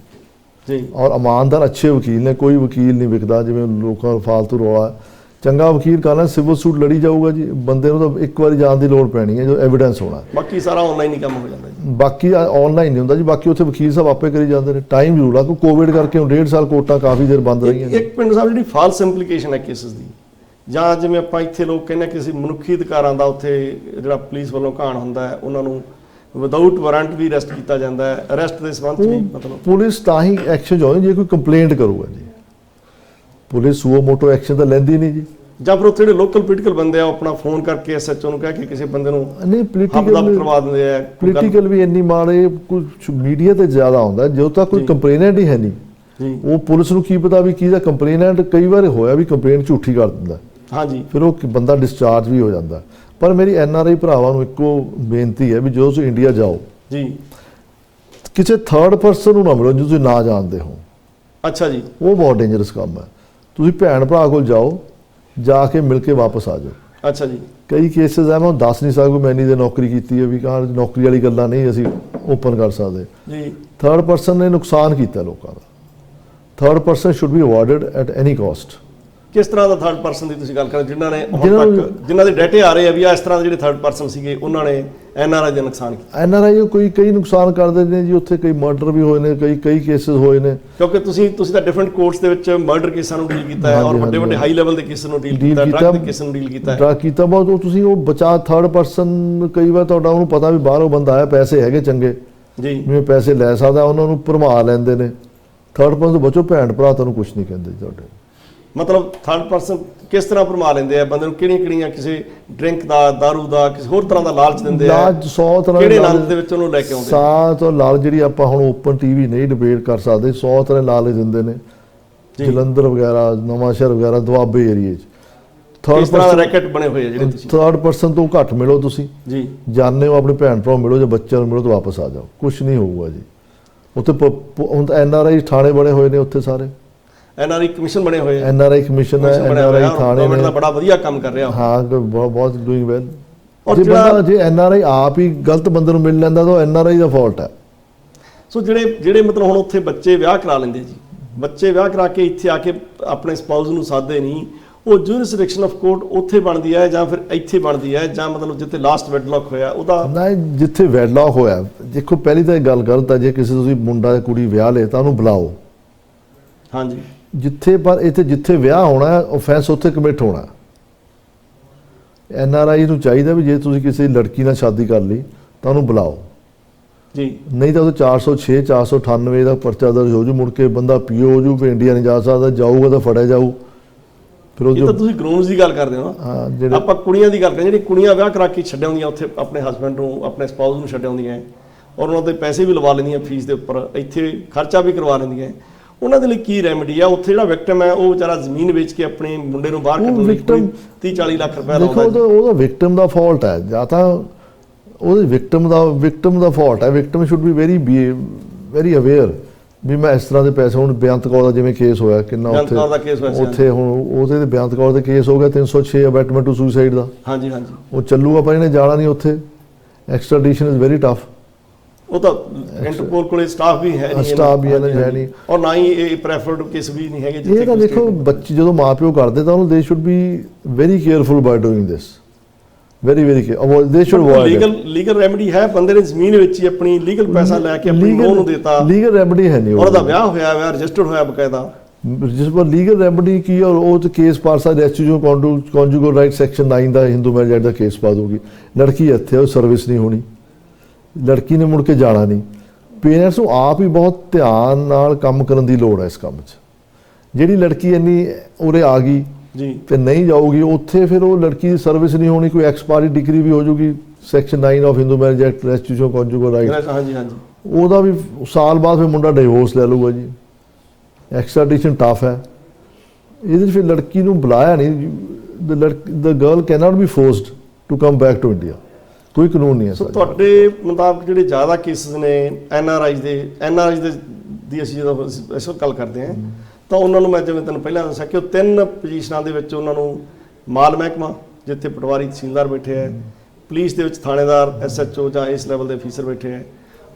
ਜੀ, ਔਰ ਇਮਾਨਦਾਰ ਅੱਛੇ ਵਕੀਲ ਨੇ। ਕੋਈ ਵਕੀਲ ਨਹੀਂ ਵਿਕਦਾ ਜਿਵੇਂ ਲੋਕਾਂ ਫਾਲਤੂ ਰੌਲਾ। ਚੰਗਾ ਵਕੀਲ ਕਰਨਾ ਸਿਵਲ ਸੂਟ ਲੜੀ ਜਾਊਗਾ ਜੀ, ਬੰਦੇ ਨੂੰ ਤਾਂ ਇੱਕ ਵਾਰੀ ਜਾਣ ਦੀ ਲੋੜ ਪੈਣੀ ਹੈ ਜੋ ਐਵੀਡੈਂਸ ਹੋਣਾ। ਬਾਕੀ ਸਾਰਾ ਆਨਲਾਈਨ ਹੀ ਕੰਮ ਹੋ ਜਾਂਦਾ ਜੀ। ਬਾਕੀ ਆਨਲਾਈਨ ਨਹੀਂ ਹੁੰਦਾ ਜੀ, ਬਾਕੀ ਉੱਥੇ ਵਕੀਲ ਸਾਹਿਬ ਆਪੇ ਕਰੀ ਜਾਂਦੇ ਨੇ। ਟਾਈਮ ਜ਼ਰੂਰ ਆ, ਕੋਈ ਕੋਵਿਡ ਕਰਕੇ ਹੁਣ 1.5 ਸਾਲ ਕੋਰਟਾਂ ਕਾਫੀ ਦੇਰ ਬੰਦ ਰਹੀਆਂ ਨੇ। ਇੱਕ ਪਿੰਡ ਸਾਹਿਬ ਜਿਹੜੀ ਫਾਲਸ ਇੰਪਲੀਕੇਸ਼ਨ ਹੈ ਕੇਸਿਸ ਦੀ, ਜਾਂ ਜਿਵੇਂ ਆਪਾਂ ਇੱਥੇ ਲੋਕ ਕਹਿੰਦੇ ਕਿਸੇ ਮਨੁੱਖੀ ਅਧਿਕਾਰਾਂ ਦਾ ਉੱਥੇ ਜਿਹੜਾ ਪੁਲਿਸ ਵੱਲੋਂ ਘਾਣ ਹੁੰਦਾ ਹੈ, ਉਹਨਾਂ ਨੂੰ ਵਿਦਆਊਟ ਵਾਰੰਟ ਵੀ ਅਰੈਸਟ ਕੀਤਾ ਜਾਂਦਾ ਹੈ। ਅਰੈਸਟ ਦੇ ਸੰਬੰਧ ਵੀ ਮਤਲਬ ਪੁਲਿਸ ਤਾਂ ਹੀ ਐਕਸ਼ਨ ਜਾਏ ਜੇ ਕੋਈ ਕੰਪਲੇਂਟ ਕਰੂਗਾ ਜੀ। ਪੁਲਿਸ ਸੂਓ ਮੋਟੋ ਐਕਸ਼ਨ ਤਾਂ ਲੈਂਦੀ ਨਹੀਂ ਜੀ। ਜਾਂ ਫਿਰ ਉੱਥੇ ਜਿਹੜੇ ਲੋਕਲ ਪੋਲੀਟੀਕਲ ਬੰਦੇ ਆ, ਆਪਣਾ ਫੋਨ ਕਰਕੇ SHO ਨੂੰ ਕਹਿ ਕੇ ਕਿਸੇ ਬੰਦੇ ਨੂੰ ਨਹੀਂ ਪੋਲੀਟੀਕਲ ਕਰਵਾ ਦਿੰਦੇ ਆ। ਪੋਲੀਟੀਕਲ ਵੀ ਇੰਨੀ ਮਾੜੇ ਕੁਝ ਮੀਡੀਆ ਤੇ ਜ਼ਿਆਦਾ ਹੁੰਦਾ, ਜਦੋਂ ਤੱਕ ਕੋਈ ਕੰਪਲੇਨੈਂਟ ਹੀ ਹੈ ਨਹੀਂ ਜੀ, ਉਹ ਪੁਲਿਸ ਨੂੰ ਕੀ ਪਤਾ ਵੀ ਕਿਹਦਾ ਕੰਪਲੇਨੈਂਟ। ਕਈ ਵਾਰ ਹੋਇਆ ਵੀ ਕੰਪਲੇਂਟ ਝੂਠੀ ਕਰ ਦਿੰਦਾ, ਹਾਂਜੀ, ਫਿਰ ਉਹ ਬੰਦਾ ਡਿਸਚਾਰਜ ਵੀ ਹੋ ਜਾਂਦਾ। ਪਰ ਮੇਰੀ NRI ਭਰਾਵਾਂ ਨੂੰ ਇੱਕੋ ਬੇਨਤੀ ਹੈ ਵੀ ਜਦੋਂ ਤੁਸੀਂ ਇੰਡੀਆ ਜਾਓ ਜੀ, ਕਿਸੇ ਥਰਡ ਪਰਸਨ ਨੂੰ ਨਾ ਮਿਲੋ ਜੋ ਤੁਸੀਂ ਨਾ ਜਾਣਦੇ ਹੋ। ਅੱਛਾ ਜੀ, ਉਹ ਬਹੁਤ ਡੇਂਜਰਸ ਕੰਮ ਹੈ। ਤੁਸੀਂ ਭੈਣ ਭਰਾ ਕੋਲ ਜਾਓ, ਜਾ ਕੇ ਮਿਲ ਕੇ ਵਾਪਸ ਆ ਜਾਓ। ਅੱਛਾ ਜੀ, ਕਈ ਕੇਸਿਸ ਹੈ ਮੈਂ ਦੱਸ ਨਹੀਂ ਸਕਦਾ, ਮੈਂ ਇੰਨੀ ਦੇ ਨੌਕਰੀ ਕੀਤੀ ਹੈ ਵੀ ਕਹਾਂ ਨੌਕਰੀ ਵਾਲੀ ਗੱਲਾਂ ਨਹੀਂ ਅਸੀਂ ਓਪਨ ਕਰ ਸਕਦੇ ਜੀ। ਥਰਡ ਪਰਸਨ ਨੇ ਨੁਕਸਾਨ ਕੀਤਾ ਲੋਕਾਂ ਦਾ। Third person should be awarded at any cost. ਕਿਸ ਤਰ੍ਹਾਂ ਦਾ ਥਰਡ ਪਰਸਨ ਦੀ ਤੁਸੀਂ ਗੱਲ ਕਰ ਰਹੇ, ਜਿਨ੍ਹਾਂ ਦੇ ਡਾਟੇ ਆ ਰਹੇ ਆ ਵੀ ਇਸ ਤਰ੍ਹਾਂ ਦੇ ਜਿਹੜੇ ਥਰਡ ਪਰਸਨ ਸੀਗੇ ਉਹਨਾਂ ਨੇ NRI ਦਾ ਨੁਕਸਾਨ ਕੀਤਾ? NRI ਕਈ ਨੁਕਸਾਨ ਕਰਦੇ ਨੇ ਜੀ। ਉੱਥੇ ਕਈ ਮਰਡਰ ਵੀ ਹੋਏ ਨੇ, ਕਈ ਕੇਸਿਸ ਹੋਏ ਨੇ। ਕਿਉਂਕਿ ਤੁਸੀਂ ਤਾਂ ਡਿਫਰੈਂਟ ਕੋਰਟਸ ਦੇ ਵਿੱਚ ਮਰਡਰ ਕੇਸਾਂ ਨੂੰ ਡੀਲ ਕੀਤਾ ਹੈ ਔਰ ਵੱਡੇ ਹਾਈ ਲੈਵਲ ਦੇ ਕੇਸਾਂ ਨੂੰ ਡੀਲ ਕੀਤਾ, ਡਰੱਗ ਦੇ ਕੇਸਾਂ ਨੂੰ ਡੀਲ ਕੀਤਾ ਹੈ। ਡਰੱਗ ਕੀਤਾ ਬਹੁਤ। ਉਹ ਤੁਸੀਂ ਉਹ ਬਚਾ ਥਰਡ ਪਰਸਨ ਕਈ ਵਾਰ ਤੁਹਾਡਾ ਉਹਨੂੰ ਪਤਾ ਵੀ ਬਾਹਰੋਂ ਬੰਦਾ ਆਇਆ, ਪੈਸੇ ਹੈਗੇ ਚੰਗੇ ਜੀ, ਜਿਵੇਂ ਪੈਸੇ ਲੈ ਸਕਦਾ, ਉਹਨਾਂ ਨੂੰ ਭਰਮਾ ਲੈਂਦੇ ਨੇ। ਥਰਡ ਪਰਸਨ ਤੋਂ ਬਚੋ, ਭੈਣ ਭਰਾ ਤੁਹਾਨੂੰ ਕੁਝ ਨਹੀਂ ਕਹਿੰਦੇ ਤੁਹਾਡੇ। ਮਤਲਬ ਥਰਡ ਪਰਸਨ ਕਿਸ ਤਰ੍ਹਾਂ ਭਰਮਾ ਲੈਂਦੇ ਆ ਬੰਦੇ ਨੂੰ? ਕਿਹੜੀਆਂ ਕਿਸੇ ਡਰਿੰਕ ਦਾ, ਦਾਰੂ ਦਾ, ਕਿਸੇ ਹੋਰ ਤਰ੍ਹਾਂ ਦਾ ਲਾਲਚ ਦਿੰਦੇ ਆ? ਲਾਲਚ 100 ਤਰ੍ਹਾਂ ਕਿਹੜੇ ਲਾਲਚ ਦੇ ਵਿੱਚ ਉਹਨੂੰ ਲੈ ਕੇ ਆਉਂਦੇ? ਸਾਹ ਤੋਂ ਲਾਲਚ ਜਿਹੜੀ ਆਪਾਂ ਹੁਣ ਓਪਨ TV ਨਹੀਂ ਡਿਬੇਟ ਕਰ ਸਕਦੇ, 100 ਤਰ੍ਹਾਂ ਲਾਲਚ ਦਿੰਦੇ ਨੇ। ਜਲੰਧਰ ਵਗੈਰਾ, ਨਵਾਂਸ਼ਹਿਰ ਵਗੈਰਾ, ਦੁਆਬੇ ਏਰੀਏ 'ਚ ਥਰਡ ਪਰਸਨ ਰੈਕਟ ਬਣੇ ਹੋਏ ਆ ਜਿਹੜੇ ਤੁਸੀਂ। ਥਰਡ ਪਰਸਨ ਤੋਂ ਘੱਟ ਮਿਲੋ ਤੁਸੀਂ ਜੀ, ਜਾਣਦੇ ਹੋ, ਆਪਣੇ ਭੈਣ ਭਰਾ ਮਿਲੋ ਜਾਂ ਬੱਚਿਆਂ ਨੂੰ ਮਿਲੋ ਤਾਂ ਵਾਪਸ ਆ ਜਾਓ, ਕੁਝ ਨਹੀਂ ਹੋਊਗਾ ਜੀ। ਉੱਥੇ ਹੁਣ ਤਾਂ NRI ਥਾਣੇ ਬਣੇ ਹੋਏ ਨੇ ਉੱਥੇ ਸਾਰੇ। NRI ਕਮਿਸ਼ਨ ਬਣੇ ਹੋਏ ਆ। NRI ਕਮਿਸ਼ਨ ਹੈ, NRI ਥਾਣੇ ਨੇ। ਦਾ ਬੜਾ ਵਧੀਆ ਕੰਮ ਕਰ ਰਿਹਾ। ਹਾਂ, ਬਹੁਤ ਡੂਇੰਗ ਵੈਲ। ਔਰ ਜੇ NRI ਆਪ ਹੀ ਗਲਤ ਬੰਦੇ ਨੂੰ ਮਿਲ ਲੈਂਦਾ ਤਾਂ NRI ਦਾ ਫਾਲਟ ਹੈ। ਸੋ ਜਿਹੜੇ ਮਤਲਬ ਹੁਣ ਉੱਥੇ ਬੱਚੇ ਵਿਆਹ ਕਰਾ ਲੈਂਦੇ ਜੀ, ਬੱਚੇ ਵਿਆਹ ਕਰਾ ਕੇ ਇੱਥੇ ਆ ਕੇ ਆਪਣੇ ਸਪਾਊਸ ਨੂੰ ਸਾਦੇ ਨਹੀਂ, ਉਹ ਜੂਰਿਸਡਿਕਸ਼ਨ ਆਫ ਕੋਰਟ ਉੱਥੇ ਬਣਦੀ ਹੈ ਜਾਂ ਫਿਰ ਇੱਥੇ ਬਣਦੀ ਹੈ, ਜਾਂ ਮਤਲਬ ਜਿੱਥੇ ਲਾਸਟ ਵੈਡਲੌਕ ਹੋਇਆ ਉਹਦਾ? ਨਹੀਂ, ਜਿੱਥੇ ਵੈਡਲੌਕ ਹੋਇਆ। ਦੇਖੋ ਪਹਿਲੀ ਤਾਂ ਇਹ ਗੱਲ ਗਲਤ ਹੈ, ਜੇ ਕਿਸੇ ਤੁਸੀਂ ਮੁੰਡਾ ਜਾਂ ਕੁੜੀ ਵਿਆਹ ਲੇ ਤਾਂ ਉਹਨੂੰ ਬੁਲਾਓ। ਹਾਂਜੀ, ਜਿੱਥੇ ਵਿਆਹ ਹੋਣਾ ਆਫੈਂਸ ਉੱਥੇ ਕਮਿਟ ਹੋਣਾ। NRI ਨੂੰ ਚਾਹੀਦਾ ਵੀ ਜੇ ਤੁਸੀਂ ਕਿਸੇ ਲੜਕੀ ਨਾਲ ਸ਼ਾਦੀ ਕਰ ਲਈ ਤਾਂ ਉਹਨੂੰ ਬੁਲਾਓ ਜੀ, ਨਹੀਂ ਤਾਂ ਉਹ 406 498 ਦਾ ਪਰਚਾ ਦਰਜ ਹੋ ਜੂ, ਮੁੜ ਕੇ ਬੰਦਾ ਪੀਓ ਹੋ ਜੂ, ਇੰਡੀਆ ਨਹੀਂ ਜਾ ਸਕਦਾ, ਜਾਊਗਾ ਤਾਂ ਫੜਿਆ ਜਾਊ। ਫਿਰ ਉਹ ਤਾਂ ਤੁਸੀਂ ਗਰੂਮਸ ਦੀ ਗੱਲ ਕਰਦੇ ਹੋ ਨਾ। ਹਾਂ, ਜਿਹੜੇ ਆਪਾਂ ਕੁੜੀਆਂ ਦੀ ਗੱਲ ਕਰਦੇ, ਜਿਹੜੀ ਕੁੜੀਆਂ ਵਿਆਹ ਕਰਾ ਕੇ ਛੱਡ ਆਉਂਦੀਆਂ ਉੱਥੇ ਆਪਣੇ ਹਸਬੈਂਡ ਨੂੰ, ਆਪਣੇ ਸਪਾਊਸ ਨੂੰ ਛੱਡ ਆਉਂਦੀਆਂ ਔਰ ਉਹਨਾਂ ਦੇ ਪੈਸੇ ਵੀ ਲਵਾ ਲੈਂਦੀਆਂ ਫੀਸ ਦੇ ਉੱਪਰ, ਇੱਥੇ ਖਰਚਾ ਵੀ ਕਰਵਾ ਲੈਂਦੀਆਂ, ਉਹਨਾਂ ਦੇ ਲਈ ਕੀ ਰੈਮੇਡੀ ਆ? ਉੱਥੇ ਜਿਹੜਾ ਵਿਕਟਮ ਹੈ ਉਹ ਵਿਚਾਰਾ ਜ਼ਮੀਨ ਵੇਚ ਕੇ ਆਪਣੇ ਮੁੰਡੇ ਨੂੰ ਬਾਹਰ ਕੱਢਣ ਲਈ 30-40 ਲੱਖ ਰੁਪਏ ਲਾਉਂਦਾ। ਦੇਖੋ ਉਹਦਾ ਵਿਕਟਮ ਦਾ ਫਾਲਟ ਹੈ, ਜਾਂ ਤਾਂ ਉਹਦੇ ਵਿਕਟਮ ਦਾ ਫਾਲਟ ਹੈ। Victim should be very aware ਵੀ ਮੈਂ ਇਸ ਤਰ੍ਹਾਂ ਦੇ ਪੈਸੇ, ਹੁਣ ਬੇਅੰਤ ਕੌਰ ਦਾ ਜਿਵੇਂ ਕੇਸ ਹੋਇਆ ਕਿੰਨਾ ਬੇਅੰਤ ਕੌਰ ਦਾ ਕੇਸ ਹੋਇਆ ਸੀ, ਉੱਥੇ ਹੁਣ ਉਹਦੇ ਤੇ ਬੇਅੰਤ ਕੌਰ ਦੇ ਕੇਸ ਹੋ ਗਿਆ 306 ਅਬੈਟਮੈਂਟ ਟੂ ਸੁਸਾਈਡ ਦਾ। ਹਾਂਜੀ ਹਾਂਜੀ, ਉਹ ਚੱਲੂਗਾ ਪਰ ਇਹਨੇ ਜਾਣਾ ਨਹੀਂ ਉੱਥੇ। ਐਕਸਟ੍ਰਾਡੀਸ਼ਨ ਇਜ਼ ਵੈਰੀ ਟਫ। ਉਹ ਤਾਂ ਇੰਟਰਪੋਲ ਕੋਲੇ ਸਟਾਫ ਵੀ ਹੈ ਨਹੀਂ, ਸਟਾਫ ਵੀ ਇਹਨਾਂ 'ਚ ਹੈ ਨਹੀਂ, ਔਰ ਨਾ ਹੀ ਇਹ ਪ੍ਰੈਫਰਡ ਕੇਸ ਵੀ ਨਹੀਂ ਹੈਗੇ ਇਹ ਤਾਂ ਦੇਖੋ ਬੱਚੇ ਜਦੋਂ ਮਾਪਿਓ ਕਰਦੇ ਤਾਂ ਉਹਨੂੰ they should be very careful by doing this, very very care, they should avoid. Legal remedy ਹੈ, ਬੰਦੇ ਨੇ ਜ਼ਮੀਨ ਵਿੱਚ ਹੀ ਆਪਣੀ ਲੀਗਲ ਪੈਸਾ ਲੈ ਕੇ ਆਪਣੀ ਨੂੰਹ ਨੂੰ ਦੇਤਾ, ਲੀਗਲ ਰੈਮਡੀ ਹੈ ਨਹੀਂ, ਉਹਦਾ ਵਿਆਹ ਹੋਇਆ ਹੋਇਆ ਰਜਿਸਟਰਡ ਹੋਇਆ ਬਕਾਇਦਾ। ਜਿਸ ਪਰ ਲੀਗਲ ਰੈਮਡੀ ਕੀ ਹੈ, ਉਹ ਤੇ ਕੇਸ ਪਾਰਸਾ ਰੈਸਟੀਟਿਊਸ਼ਨ ਕੌਨਜੂਗਲ ਰਾਈਟ ਸੈਕਸ਼ਨ 9 ਦਾ ਹਿੰਦੂ ਮੈਰਿਜ ਐਕਟ ਦਾ ਕੇਸ ਪਾ ਦੂਗੀ। ਲੜਕੀ ਇੱਥੇ ਉਹ ਸਰਵਿਸ ਨਹੀਂ ਹੋਣੀ, ਲੜਕੀ ਨੇ ਮੁੜ ਕੇ ਜਾਣਾ ਨਹੀਂ। ਪੇਰੈਂਟਸ ਨੂੰ ਆਪ ਹੀ ਬਹੁਤ ਧਿਆਨ ਨਾਲ ਕੰਮ ਕਰਨ ਦੀ ਲੋੜ ਹੈ ਇਸ ਕੰਮ 'ਚ। ਜਿਹੜੀ ਲੜਕੀ ਇੰਨੀ ਉਰੇ ਆ ਗਈ ਜੀ ਤੇ ਨਹੀਂ ਜਾਊਗੀ ਉੱਥੇ, ਫਿਰ ਉਹ ਲੜਕੀ ਦੀ ਸਰਵਿਸ ਨਹੀਂ ਹੋਣੀ, ਕੋਈ ਐਕਸਪਾਇਰੀ ਡਿਗਰੀ ਵੀ ਹੋ ਜੂਗੀ section 9 of Hindu marriage act restitution conjugal right. ਹਾਂਜੀ ਹਾਂਜੀ, ਉਹਦਾ ਵੀ ਸਾਲ ਬਾਅਦ ਫਿਰ ਮੁੰਡਾ ਡਿਵੋਰਸ ਲੈ ਲਊਗਾ ਜੀ। ਐਕਸਟ੍ਰਾਡੀਸ਼ਨ ਟਫ ਹੈ ਇਹਦੇ 'ਚ। ਫਿਰ ਲੜਕੀ ਨੂੰ ਬੁਲਾਇਆ ਨਹੀਂ, the girl cannot be forced to come back to India, ਕੋਈ ਕਾਨੂੰਨ ਨਹੀਂ ਹੈ। ਸੋ ਤੁਹਾਡੇ ਮੁਤਾਬਕ ਜਿਹੜੇ ਜ਼ਿਆਦਾ ਕੇਸਿਸ ਨੇ ਐਨਆਰਆਈਜ਼ ਦੇ ਦੀ ਅਸੀਂ ਜਦੋਂ ਇਸ ਗੱਲ ਕਰਦੇ ਹਾਂ ਤਾਂ ਉਹਨਾਂ ਨੂੰ, ਮੈਂ ਜਿਵੇਂ ਤੁਹਾਨੂੰ ਪਹਿਲਾਂ ਦੱਸਿਆ ਕਿ ਉਹ 3 ਪੋਜੀਸ਼ਨਾਂ ਦੇ ਵਿੱਚ ਉਹਨਾਂ ਨੂੰ ਮਾਲ ਮਹਿਕਮਾ ਜਿੱਥੇ ਪਟਵਾਰੀ ਤਹਿਸੀਲਦਾਰ ਬੈਠੇ ਹੈ, ਪੁਲਿਸ ਦੇ ਵਿੱਚ ਥਾਣੇਦਾਰ ਐਸਐਚਓ ਜਾਂ ਇਸ ਲੈਵਲ ਦੇ ਅਫੀਸਰ ਬੈਠੇ ਹੈ,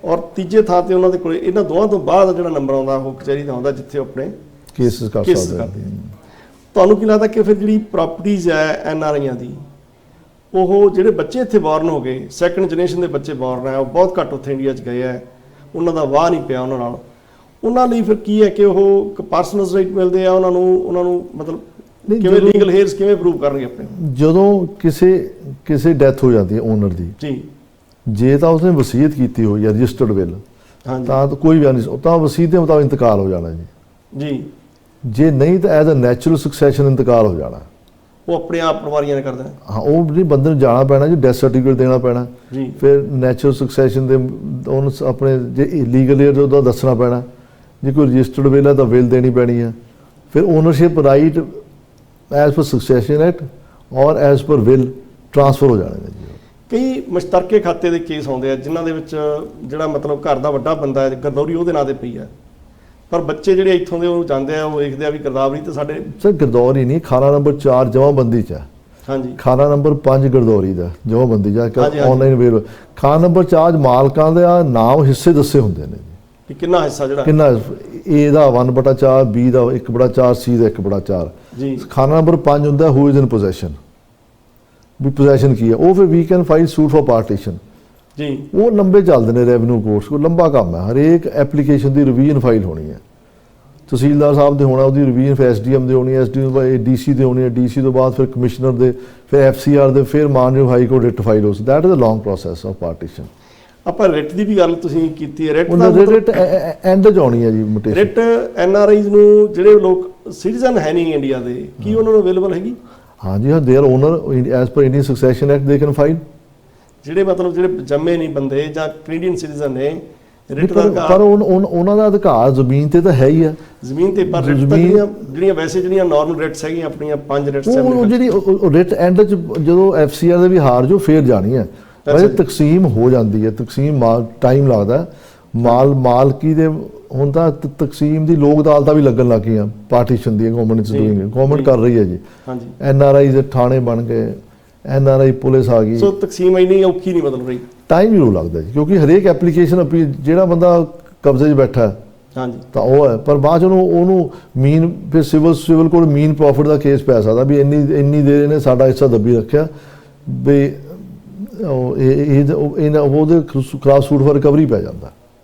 ਔਰ ਤੀਜੇ ਥਾਂ ਤੇ ਉਹਨਾਂ ਦੇ ਕੋਲ ਇਹਨਾਂ ਦੋਵਾਂ ਤੋਂ ਬਾਅਦ ਜਿਹੜਾ ਨੰਬਰ ਆਉਂਦਾ ਉਹ ਕਚਹਿਰੀ ਦਾ ਆਉਂਦਾ ਜਿੱਥੇ ਆਪਣੇ ਕੇਸਿਸ ਕਰ ਸਕਦੇ ਆ। ਤੁਹਾਨੂੰ ਕੀ ਲੱਗਦਾ ਕਿ ਫਿਰ ਜਿਹੜੀ ਪ੍ਰਾਪਰਟੀਜ਼ ਹੈ ਐਨਆਰਆਈਆਂ ਦੀ, ਉਹ ਜਿਹੜੇ ਬੱਚੇ ਇੱਥੇ ਬੋਰਨ ਹੋ ਗਏ, ਸੈਕੰਡ ਜਨਰੇਸ਼ਨ ਦੇ ਬੱਚੇ ਬੋਰਨ ਹੈ, ਉਹ ਬਹੁਤ ਘੱਟ ਉੱਥੇ ਇੰਡੀਆ 'ਚ ਗਏ ਹੈ, ਉਹਨਾਂ ਦਾ ਵਾਹ ਨਹੀਂ ਪਿਆ ਉਹਨਾਂ ਨਾਲ, ਉਹਨਾਂ ਲਈ ਫਿਰ ਕੀ ਹੈ ਕਿ ਉਹ ਪਰਸਨਲ ਰਾਈਟ ਮਿਲਦੇ ਆ ਉਹਨਾਂ ਨੂੰ ਮਤਲਬ ਕਿਵੇਂ ਲੀਗਲ ਹੇਅਰਸ ਕਿਵੇਂ ਪ੍ਰੂਵ ਕਰਨਗੇ ਆਪਣੇ? ਜਦੋਂ ਕਿਸੇ ਡੈਥ ਹੋ ਜਾਂਦੀ ਹੈ ਓਨਰ ਦੀ ਜੀ, ਜੇ ਤਾਂ ਉਸਨੇ ਵਸੀਅਤ ਕੀਤੀ ਹੋਈ ਹੈ ਰਜਿਸਟਰਡ ਵਿਲ, ਤਾਂ ਕੋਈ ਵੀ ਨਹੀਂ, ਤਾਂ ਵਸੀਅਤ ਦੇ ਮੁਤਾਬਕ ਇੰਤਕਾਲ ਹੋ ਜਾਣਾ ਜੀ। ਜੇ ਨਹੀਂ ਤਾਂ ਐਜ਼ ਅ ਨੈਚੁਰਲ ਸਕਸੈਸ਼ਨ ਇੰਤਕਾਲ ਹੋ ਜਾਣਾ। ਉਹ ਆਪਣੇ ਆਪ ਪਰਿਵਾਰੀਆਂ ਨੇ ਕਰਦਾ। ਹਾਂ, ਉਹ ਨਹੀਂ, ਬੰਦੇ ਨੂੰ ਜਾਣਾ ਪੈਣਾ ਜੀ, ਡੈਥ ਸਰਟੀਫਿਕੇਟ ਦੇਣਾ ਪੈਣਾ ਜੀ। ਫਿਰ ਨੈਚੁਰਲ ਸਕਸੈਸ਼ਨ ਦੇ ਉਹਨੂੰ ਆਪਣੇ ਜੇ ਲੀਗਲ ਏਅਰ ਉਹਦਾ ਦੱਸਣਾ ਪੈਣਾ। ਜੇ ਕੋਈ ਰਜਿਸਟਰਡ ਵਿਲ ਹੈ ਤਾਂ ਵਿਲ ਦੇਣੀ ਪੈਣੀ ਹੈ। ਫਿਰ ownership right as per succession act or as per will transfer ਹੋ ਜਾਣੇ ਨੇ ਜੀ। ਕਈ ਮੁਸ਼ਤਰਕੇ ਖਾਤੇ ਦੇ ਕੇਸ ਆਉਂਦੇ ਆ ਜਿਨ੍ਹਾਂ ਦੇ ਵਿੱਚ ਜਿਹੜਾ ਮਤਲਬ ਘਰ ਦਾ ਵੱਡਾ ਬੰਦਾ ਹੈ, ਗਰਦੌਰੀ ਉਹਦੇ ਨਾਂ ਤੇ ਪਈ ਹੈ, ਪਰ ਬੱਚੇ ਜਿਹੜੇ ਇੱਥੋਂ ਦੇ ਉਹ ਜਾਂਦੇ ਆ, ਉਹ ਵੇਖਦੇ ਆ ਵੀ ਗਰਦਾਵਰੀ ਤਾਂ ਸਾਡੇ ਸਰ ਗਰਦੌਰੀ ਨਹੀਂ, ਖਾਨਾ ਨੰਬਰ 4 ਜਮਾਬੰਦੀ 'ਚ ਹੈ। ਹਾਂਜੀ, ਖਾਨਾ ਨੰਬਰ 5 ਗਰਦੌਰੀ ਦਾ ਜਮਾਬੰਦੀ ਜਾ ਕੇ ਆਨਲਾਈਨ ਅਵੇਲੇਬਲ। ਖਾਨਾ ਨੰਬਰ 4 ਮਾਲਕਾਂ ਦੇ ਨਾਮ ਹਿੱਸੇ ਦੱਸੇ ਹੁੰਦੇ ਨੇ ਕਿ ਕਿੰਨਾ ਹਿੱਸਾ ਜਿਹੜਾ ਕਿੰਨਾ, A the 1/4, B the 1/4, C ਦਾ 1/4 ਜੀ। ਖਾਨਾ ਨੰਬਰ 5 ਹੁੰਦਾ ਹੂ ਇਜ਼ ਇਨ ਪੋਜੈਸ਼ਨ, ਵੀ ਪੋਜੈਸ਼ਨ ਕੀ ਹੈ। ਉਹ ਫਿਰ ਵੀ can file suit for partition ਜੀ। ਉਹ ਲੰਬੇ ਚੱਲਦੇ ਨੇ ਰੈਵਨਿਊ ਕੋਰਟਸ ਕੋਲ, ਲੰਬਾ ਕੰਮ ਹੈ। ਹਰੇਕ ਐਪਲੀਕੇਸ਼ਨ ਦੀ ਰਿਵੀਜ਼ਨ ਫਾਈਲ ਹੋਣੀ ਹੈ, ਤਹਿਸੀਲਦਾਰ ਸਾਹਿਬ ਦੇ ਹੋਣਾ, ਉਹਦੀ ਰਿਵੀਜ਼ਨ ਫਿਰ ਐਸਡੀਐਮ ਦੇ ਹੋਣੀ ਹੈ, ਐਸਡੀਐਮ ਬਾਈ ਡੀਸੀ ਦੇ ਹੋਣੀ ਹੈ, ਡੀਸੀ ਤੋਂ ਬਾਅਦ ਫਿਰ ਕਮਿਸ਼ਨਰ ਦੇ, ਫਿਰ ਐਫਸੀਆਰ ਦੇ, ਫਿਰ ਮਾਨਯੋਗ ਹਾਈ ਕੋਰਟ ਰਿਟ ਫਾਈਲ ਹੋ ਸਕਦੀ। That is a long process of partition. ਆਪਾਂ ਰਿਟ ਦੀ ਵੀ ਗੱਲ ਤੁਸੀਂ ਕੀਤੀ ਹੈ। ਰਿਟ ਦਾ ਰਿਟ ਐਂਡ 'ਚ ਆਉਣੀ ਹੈ ਜੀ ਮੁਟੇਸ਼ਨ। ਰਿਟ ਐਨਆਰਆਈਜ਼ ਨੂੰ ਜਿਹੜੇ ਲੋਕ ਸਿਟੀਜ਼ਨ ਹੈ ਨਹੀਂ ਇੰਡੀਆ ਦੇ, ਕੀ ਉਹਨਾਂ ਨੂੰ ਅਵੇਲੇਬਲ ਹੈਗੀ? ਹਾਂਜੀ ਹਾਂ, they're owner as per Indian succession act they can file. ਜਿਹੜੇ ਮਤਲਬ ਜਿਹੜੇ ਜੰਮੇ ਨਹੀਂ ਬੰਦੇ ਜਾਂ ਕੈਨੇਡੀਅਨ ਸਿਟੀਜ਼ਨ ਨੇ, ਰਿਟ ਦਾ ਪਰ ਉਹਨਾਂ ਦਾ ਅਧਿਕਾਰ ਜ਼ਮੀਨ ਤੇ ਤਾਂ ਹੈ ਹੀ ਆ। ਜ਼ਮੀਨ ਤੇ ਪਰ ਰਿਟ ਤਾਂ ਜਿਹੜੀਆਂ ਵੈਸੇ ਜਿਹੜੀਆਂ ਨਾਰਮਲ ਰਿਟਸ ਹੈਗੀਆਂ ਆਪਣੀਆਂ 5 ਰਿਟਸ ਹੈ, ਉਹ ਜਿਹੜੀ ਰਿਟ ਐਂਡ 'ਚ ਜਦੋਂ ਐਫਸੀਆਰ ਦੇ ਵੀ ਹਾਰ ਜੋ ਫੇਰ ਜਾਣੀ ਹੈ। ਵੈਸੇ ਤਕਸੀਮ ਹੋ ਜਾਂਦੀ ਹੈ, ਤਕਸੀਮ ਟਾਈਮ ਲੱਗਦਾ। ਮਾਲਕੀ ਦੇ ਹੁਣ ਤਾਂ ਤਕਸੀਮ ਦੀ ਲੋਕ ਅਦਾਲਤਾਂ ਵੀ ਲੱਗਣ ਲੱਗ ਗਈਆਂ ਪਾਰਟੀਸ਼ਨ ਦੀਆਂ, ਗਵਰਨਮੈਂਟ ਕਰ ਰਹੀ ਹੈ ਜੀ। ਹਾਂਜੀ, ਐਨਆਰਆਈ ਦੇ ਥਾਣੇ ਬਣ ਗਏ, ਐਨਆਰਆਈ ਪੁਲਿਸ ਆ ਗਈ। ਸੋ ਤਕਸੀਮ ਇੰਨੀ ਔਖੀ ਨਹੀਂ ਬਦਲ ਰਹੀ। ਟਾਈਮ ਜ਼ਰੂਰ ਲੱਗਦਾ ਜੀ, ਕਿਉਂਕਿ ਹਰੇਕ ਐਪਲੀਕੇਸ਼ਨ ਜਿਹੜਾ ਬੰਦਾ ਕਬਜ਼ੇ 'ਚ ਬੈਠਾ ਹਾਂਜੀ ਤਾਂ ਉਹ ਹੈ, ਪਰ ਬਾਅਦ 'ਚ ਉਹਨੂੰ ਮੀਨ ਫਿਰ ਸਿਵਲ ਕੋਲ ਮੀਨ ਪ੍ਰੋਫਿਟ ਦਾ ਕੇਸ ਪੈ ਸਕਦਾ ਵੀ ਇੰਨੀ ਦੇਰ ਇਹਨੇ ਸਾਡਾ ਹਿੱਸਾ ਦੱਬੀ ਰੱਖਿਆ ਵੀ ਉਹਦੇ ਖਿਲਾਫ ਸੂਟ ਫॉर ਰਿਕਵਰੀ ਪੈ ਜਾਂਦਾ।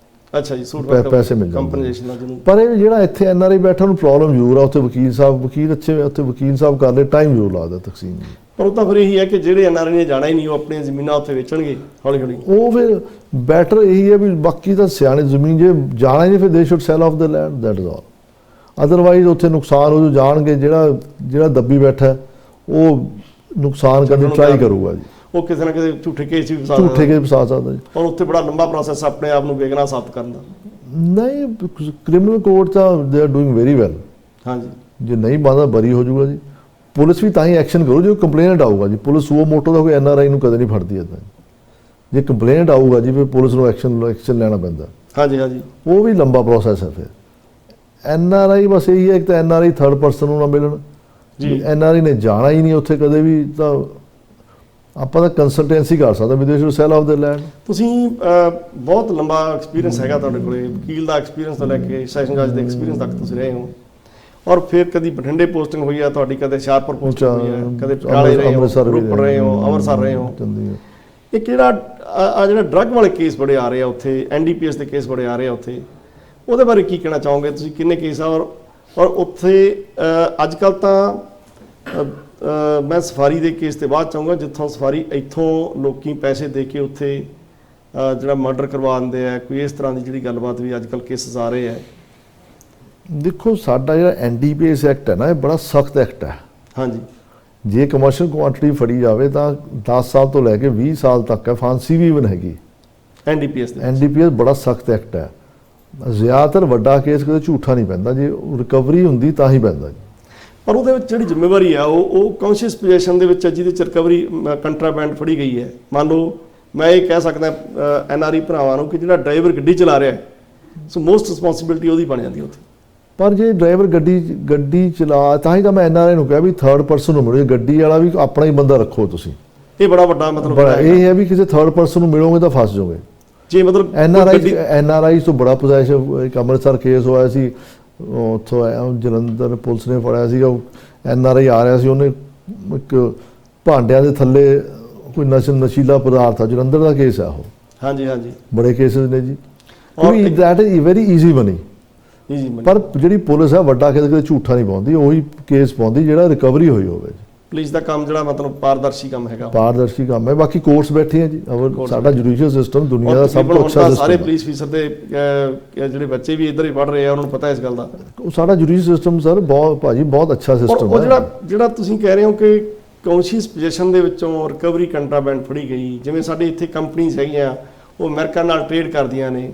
ਅੱਛਾ ਜੀ, ਸੂਟ ਪੈਸੇ ਮਿਲ ਜਾਂਦੇ ਕੰਪਨਸੇਸ਼ਨ ਦਾ ਜਿਹਨੂੰ। ਪਰ ਇਹ ਜਿਹੜਾ ਇੱਥੇ ਐਨਆਰਆਈ ਬੈਠਾ ਨੂੰ ਪ੍ਰੋਬਲਮ ਜ਼ਰੂਰ ਆ। ਉੱਥੇ ਵਕੀਲ ਅੱਛੇ, ਉੱਥੇ ਵਕੀਲ ਸਾਹਿਬ ਕਰ ਲੈ, ਟਾਈਮ ਜ਼ਰੂਰ ਲੱਗਦਾ ਤਕਸੀਮ। ਪਰ ਉਹ ਤਾਂ ਫਿਰ ਇਹੀ ਹੈ ਕਿ ਜਿਹੜੇ ਐਨਆਰਆਈ ਨੇ ਜਾਣਾ ਹੀ ਨਹੀਂ, ਉਹ ਆਪਣੀਆਂ ਜ਼ਮੀਨਾਂ ਉੱਥੇ ਵੇਚਣਗੇ ਹੌਲੀ ਹੌਲੀ। ਉਹ ਫਿਰ ਬੈਟਰ ਇਹੀ ਹੈ ਵੀ ਬਾਕੀ ਤਾਂ ਸਿਆਣੇ ਜ਼ਮੀਨ ਜੇ ਜਾਣਾ ਹੀ ਨਹੀਂ, ਫਿਰ they should sell off the land, that is all. Otherwise ਉੱਥੇ ਨੁਕਸਾਨ ਹੋ ਜਾਣਗੇ। ਜਿਹੜਾ ਦੱਬੀ ਬੈਠਾ ਉਹ ਨੁਕਸਾਨ ਕਰਨ ਦੀ ਟਰਾਈ ਕਰੂਗਾ ਜੀ। ਉਹ ਕਿਸੇ ਨਾ ਕਿਸੇ ਝੂਠੇ ਕੇਸ ਵੀ ਫਸਾ ਸਕਦਾ ਜੀ। ਔਰ ਉੱਥੇ ਬੜਾ ਲੰਬਾ ਪ੍ਰੋਸੈਸ ਆਪਣੇ ਆਪ ਨੂੰ ਬੇਗੁਨਾਹ ਸਾਬਤ ਕਰਨ ਦਾ। ਨਹੀਂ, ਕ੍ਰਿਮੀਨਲ ਕੋਰਟ ਤਾਂ they are doing very well. ਹਾਂਜੀ, ਜੇ ਨਹੀਂ ਬੰਦਾ ਬਰੀ ਹੋ ਜਾਊਗਾ ਜੀ। ਪੁਲਿਸ ਵੀ ਤਾਂ ਹੀ ਐਕਸ਼ਨ ਕਰੂ ਜੇ ਕੰਪਲੇਨਟ ਆਊਗਾ ਜੀ। ਪੁਲਿਸ ਉਹ ਮੋਟੋ ਦਾ ਕੋਈ ਐਨਆਰਆਈ ਨੂੰ ਕਦੇ ਨਹੀਂ ਫੜਦੀ ਇੱਦਾਂ। ਜੇ ਕੰਪਲੇਨਟ ਆਊਗਾ ਜੀ ਫਿਰ ਪੁਲਿਸ ਨੂੰ ਐਕਸ਼ਨ ਲੈਣਾ ਪੈਂਦਾ। ਹਾਂਜੀ ਹਾਂਜੀ ਉਹ ਵੀ ਲੰਬਾ ਪ੍ਰੋਸੈਸ ਹੈ। ਫਿਰ NRI ਬਸ ਇਹੀ ਹੈ, ਇੱਕ ਤਾਂ NRI ਥਰਡ ਪਰਸਨ ਨੂੰ ਨਾ ਮਿਲਣ ਜੀ। NRI ਨੇ ਜਾਣਾ ਹੀ ਨਹੀਂ ਉੱਥੇ ਕਦੇ ਵੀ, ਤਾਂ ਆਪਾਂ ਤਾਂ ਕੰਸਲਟੈਂਸੀ ਕਰ ਸਕਦੇ ਵੀ they should sell off the land. ਤੁਸੀਂ ਬਹੁਤ ਲੰਬਾ ਐਕਸਪੀਰੀਅੰਸ ਹੈਗਾ ਤੁਹਾਡੇ ਕੋਲੇ, ਵਕੀਲ ਦਾ ਐਕਸਪੀਰੀਅੰਸ ਤੋਂ ਲੈ ਕੇ ਸੈਸ਼ਨ ਜੱਜ ਦੇ ਐਕਸਪੀਰੀਅੰਸ ਤੱਕ ਤੁਸੀਂ ਰਹੇ ਹੋ, ਔਰ ਫਿਰ ਕਦੀ ਬਠਿੰਡੇ ਪੋਸਟਿੰਗ ਹੋਈ ਆ ਤੁਹਾਡੀ, ਕਦੇ ਹੁਸ਼ਿਆਰਪੁਰ ਪੋਸਟਿੰਗ ਹੋਈ ਆ, ਕਦੇ ਪਟਿਆਲੇ ਰਹੇ ਹੋ, ਰੋਪੜ ਰਹੇ ਹੋ, ਅੰਮ੍ਰਿਤਸਰ ਰਹੇ ਹੋ। ਇਹ ਕਿਹੜਾ ਜਿਹੜਾ ਡਰੱਗ ਵਾਲੇ ਕੇਸ ਬੜੇ ਆ ਰਹੇ ਆ ਉੱਥੇ, NDPS ਦੇ ਕੇਸ ਬੜੇ ਆ ਰਹੇ ਆ ਉੱਥੇ, ਉਹਦੇ ਬਾਰੇ ਕੀ ਕਹਿਣਾ ਚਾਹੋਗੇ ਤੁਸੀਂ? ਕਿੰਨੇ ਕੇਸ ਆ? ਔਰ ਉੱਥੇ ਅੱਜ ਕੱਲ੍ਹ ਤਾਂ ਮੈਂ ਸਫਾਰੀ ਦੇ ਕੇਸ ਤੇ ਬਾਅਦ ਚਾਹੂੰਗਾ, ਜਿੱਥੋਂ ਸਫਾਰੀ ਇੱਥੋਂ ਲੋਕੀ ਪੈਸੇ ਦੇ ਕੇ ਉੱਥੇ ਜਿਹੜਾ ਮਰਡਰ ਕਰਵਾ ਦਿੰਦੇ ਆ, ਕੋਈ ਇਸ ਤਰ੍ਹਾਂ ਦੀ ਜਿਹੜੀ ਗੱਲਬਾਤ ਵੀ ਅੱਜ ਕੱਲ੍ਹ ਕੇਸਿਸ ਆ ਰਹੇ ਆ। ਦੇਖੋ ਸਾਡਾ ਜਿਹੜਾ NDPS ਐਕਟ ਹੈ ਨਾ, ਇਹ ਬੜਾ ਸਖਤ ਐਕਟ ਹੈ। ਹਾਂਜੀ। ਜੇ ਕਮਰਸ਼ੀਅਲ ਕੁਆਂਟੀਟੀ ਫੜੀ ਜਾਵੇ ਤਾਂ 10 ਸਾਲ ਤੋਂ ਲੈ ਕੇ 20 ਸਾਲ ਤੱਕ ਹੈ, ਫਾਂਸੀ ਵੀ ਇਵਨ ਹੈਗੀ NDPS ਬੜਾ ਸਖਤ ਐਕਟ ਹੈ। ਜ਼ਿਆਦਾਤਰ ਵੱਡਾ ਕੇਸ ਕਦੇ ਝੂਠਾ ਨਹੀਂ ਪੈਂਦਾ, ਜੇ ਰਿਕਵਰੀ ਹੁੰਦੀ ਤਾਂ ਹੀ ਪੈਂਦਾ ਜੀ। ਪਰ ਉਹਦੇ ਵਿੱਚ ਜਿਹੜੀ ਜ਼ਿੰਮੇਵਾਰੀ ਆ ਉਹ ਕੌਨਸ਼ੀਅਸ ਪੋਜੀਸ਼ਨ ਦੇ ਵਿੱਚ, ਜਿਹਦੇ ਚ ਰਿਕਵਰੀ ਕੰਟਰਾਬੈਂਡ ਫੜੀ ਗਈ ਹੈ, ਮੰਨ ਲਓ ਮੈਂ ਇਹ ਕਹਿ ਸਕਦਾ NRI ਭਰਾਵਾਂ ਨੂੰ ਕਿ ਜਿਹੜਾ ਡਰਾਈਵਰ ਗੱਡੀ ਚਲਾ ਰਿਹਾ, ਸੋ ਮੋਸਟ ਰਿਸਪੌਂਸਿਬਿਲਟੀ ਉਹਦੀ ਬਣ ਜਾਂਦੀ ਉੱਥੇ। ਪਰ ਜੇ ਡਰਾਈਵਰ ਗੱਡੀ ਚਲਾ, ਤਾਂ ਹੀ ਤਾਂ ਮੈਂ NRI ਨੂੰ ਕਿਹਾ ਵੀ ਥਰਡ ਪਰਸਨ ਨੂੰ ਮਿਲੋ, ਗੱਡੀ ਵਾਲਾ ਵੀ ਆਪਣਾ ਹੀ ਬੰਦਾ ਰੱਖੋ ਤੁਸੀਂ। ਇਹ ਬੜਾ ਵੱਡਾ ਮਤਲਬ ਇਹ ਹੈ ਵੀ ਕਿਸੇ ਥਰਡ ਪਰਸਨ ਨੂੰ ਮਿਲੋਗੇ ਤਾਂ ਫਸ ਜਾਓਗੇ। ਜੇ ਮਤਲਬ NRI ਤੋਂ ਬੜਾ ਪੋਜੈਸ਼ਨ, ਇੱਕ ਅੰਮ੍ਰਿਤਸਰ ਕੇਸ ਹੋਇਆ ਸੀ, ਉੱਥੋਂ ਜਲੰਧਰ ਪੁਲਿਸ ਨੇ ਫੜਿਆ ਸੀਗਾ, NRI ਆ ਰਿਹਾ ਸੀ, ਉਹਨੇ ਇੱਕ ਭਾਂਡਿਆਂ ਦੇ ਥੱਲੇ ਕੋਈ ਨਸ਼ੀਲਾ ਪਦਾਰਥ ਆ, ਜਲੰਧਰ ਦਾ ਕੇਸ ਆ ਉਹ। ਹਾਂਜੀ ਹਾਂਜੀ ਬੜੇ ਕੇਸਿਸ ਨੇ ਜੀ, ਕਿਉਂਕਿ that is very easy money. ਪਰ ਜਿਹੜੀ ਪੁਲਿਸ ਹੈ ਵੱਡਾ ਕੇਸ ਕਦੇ ਝੂਠਾ ਨਹੀਂ ਪਾਉਂਦੀ, ਉਹੀ ਕੇਸ ਪਾਉਂਦੀ ਜਿਹੜਾ ਰਿਕਵਰੀ ਹੋਈ ਹੋਵੇ। ਪੁਲਿਸ ਦਾ ਕੰਮ ਜਿਹੜਾ ਮਤਲਬ ਪਾਰਦਰਸ਼ੀ ਕੰਮ ਹੈਗਾ, ਪਾਰਦਰਸ਼ੀ ਕੰਮ ਹੈ। ਬਾਕੀ ਕੋਰਟਸ ਬੈਠੇ ਆ ਜੀ, ਸਾਡਾ ਜੁਡੀਸ਼ੀਅਲ ਸਿਸਟਮ ਦੁਨੀਆ ਦਾ ਸਭ ਤੋਂ ਅੱਛਾ ਸਿਸਟਮ। ਸਾਰੇ ਪੁਲਿਸ ਅਫਸਰ ਦੇ ਜਿਹੜੇ ਬੱਚੇ ਵੀ ਇੱਧਰ ਹੀ ਪੜ੍ਹ ਰਹੇ ਆ, ਉਹਨਾਂ ਨੂੰ ਪਤਾ ਇਸ ਗੱਲ ਦਾ। ਸਾਡਾ ਜੁਡੀਸ਼ੀਅਲ ਸਿਸਟਮ ਸਰ ਬਹੁਤ ਭਾਜੀ ਬਹੁਤ ਅੱਛਾ ਸਿਸਟਮ ਹੈ। ਜਿਹੜਾ ਤੁਸੀਂ ਕਹਿ ਰਹੇ ਹੋ ਕਿ ਕੌਨਸ਼ੀਅਸ ਪੋਜੀਸ਼ਨ ਦੇ ਵਿੱਚੋਂ ਰਿਕਵਰੀ ਕੰਟਰਾਬੈਂਡ ਫੜੀ ਗਈ, ਜਿਵੇਂ ਸਾਡੇ ਇੱਥੇ ਕੰਪਨੀਆਂ ਹੈਗੀਆਂ ਉਹ ਅਮਰੀਕਾ ਨਾਲ ਟ੍ਰੇਡ ਕਰਦੀਆਂ ਨੇ,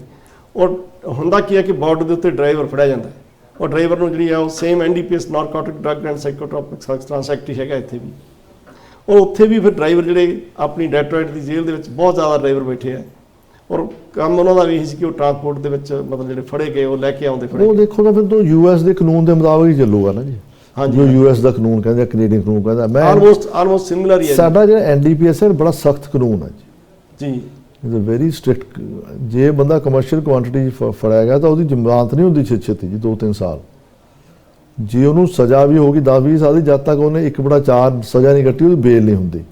ਔਰ ਹੁੰਦਾ ਕੀ ਹੈ ਕਿ ਬਾਰਡਰ ਦੇ ਉੱਤੇ ਡਰਾਈਵਰ ਫੜਿਆ ਜਾਂਦਾ, ਔਰ ਡਰਾਈਵਰ ਨੂੰ ਜਿਹੜੀ ਆ ਉਹ same NDPS narcotic drug and psychotropic substance act ਹੈਗਾ ਇੱਥੇ ਵੀ, ਔਰ ਉੱਥੇ ਵੀ ਫਿਰ ਡਰਾਈਵਰ ਜਿਹੜੇ ਆਪਣੀ ਡੈਟਰੋਇਟ ਦੀ ਜੇਲ੍ਹ ਦੇ ਵਿੱਚ ਬਹੁਤ ਜ਼ਿਆਦਾ ਡਰਾਈਵਰ ਬੈਠੇ ਆ, ਔਰ ਕੰਮ ਉਹਨਾਂ ਦਾ ਵੀ ਇਹੀ ਸੀ ਕਿ ਉਹ ਟਰਾਂਸਪੋਰਟ ਦੇ ਵਿੱਚ ਮਤਲਬ ਜਿਹੜੇ ਫੜੇ ਗਏ ਉਹ ਲੈ ਕੇ ਆਉਂਦੇ ਫੜੇ। ਉਹ ਦੇਖੋ ਨਾ ਫਿਰ ਤੋਂ US ਦੇ ਕਾਨੂੰਨ ਦੇ ਮੁਤਾਬਕ ਹੀ ਚੱਲੂਗਾ ਨਾ ਜੀ। ਹਾਂਜੀ, ਜੋ US ਦਾ ਕਾਨੂੰਨ ਕਹਿੰਦਾ, ਕੈਨੇਡੀਅਨ ਕਾਨੂੰਨ ਕਹਿੰਦਾ, ਮੈਂ ਆਲਮੋਸਟ ਸਿਮਿਲਰ ਹੀ ਹੈ। ਸਾਡਾ ਜਿਹੜਾ NDPS ਹੈ ਬੜਾ ਸਖਤ ਕਾਨੂੰਨ ਹੈ ਜੀ। Is a very strict. ਜੇ ਬੰਦਾ ਕਮਰਸ਼ੀਅਲ ਕੁਆਂਟੀਟੀ ਫੜਿਆ ਗਿਆ ਤਾਂ ਉਹਦੀ ਜ਼ਮਾਨਤ ਨਹੀਂ ਹੁੰਦੀ ਛੇਤੀ ਜੀ, 2-3 ਸਾਲ। ਜੇ ਉਹਨੂੰ ਸਜ਼ਾ ਵੀ ਹੋਗੀ 10-20 ਸਾਲ ਦੀ, ਜਦ ਤੱਕ ਉਹਨੇ 1/4 ਸਜ਼ਾ ਨਹੀਂ ਕੱਟੀ, ਉਹਦੀ ਬੇਲ ਨਹੀਂ ਹੁੰਦੀ।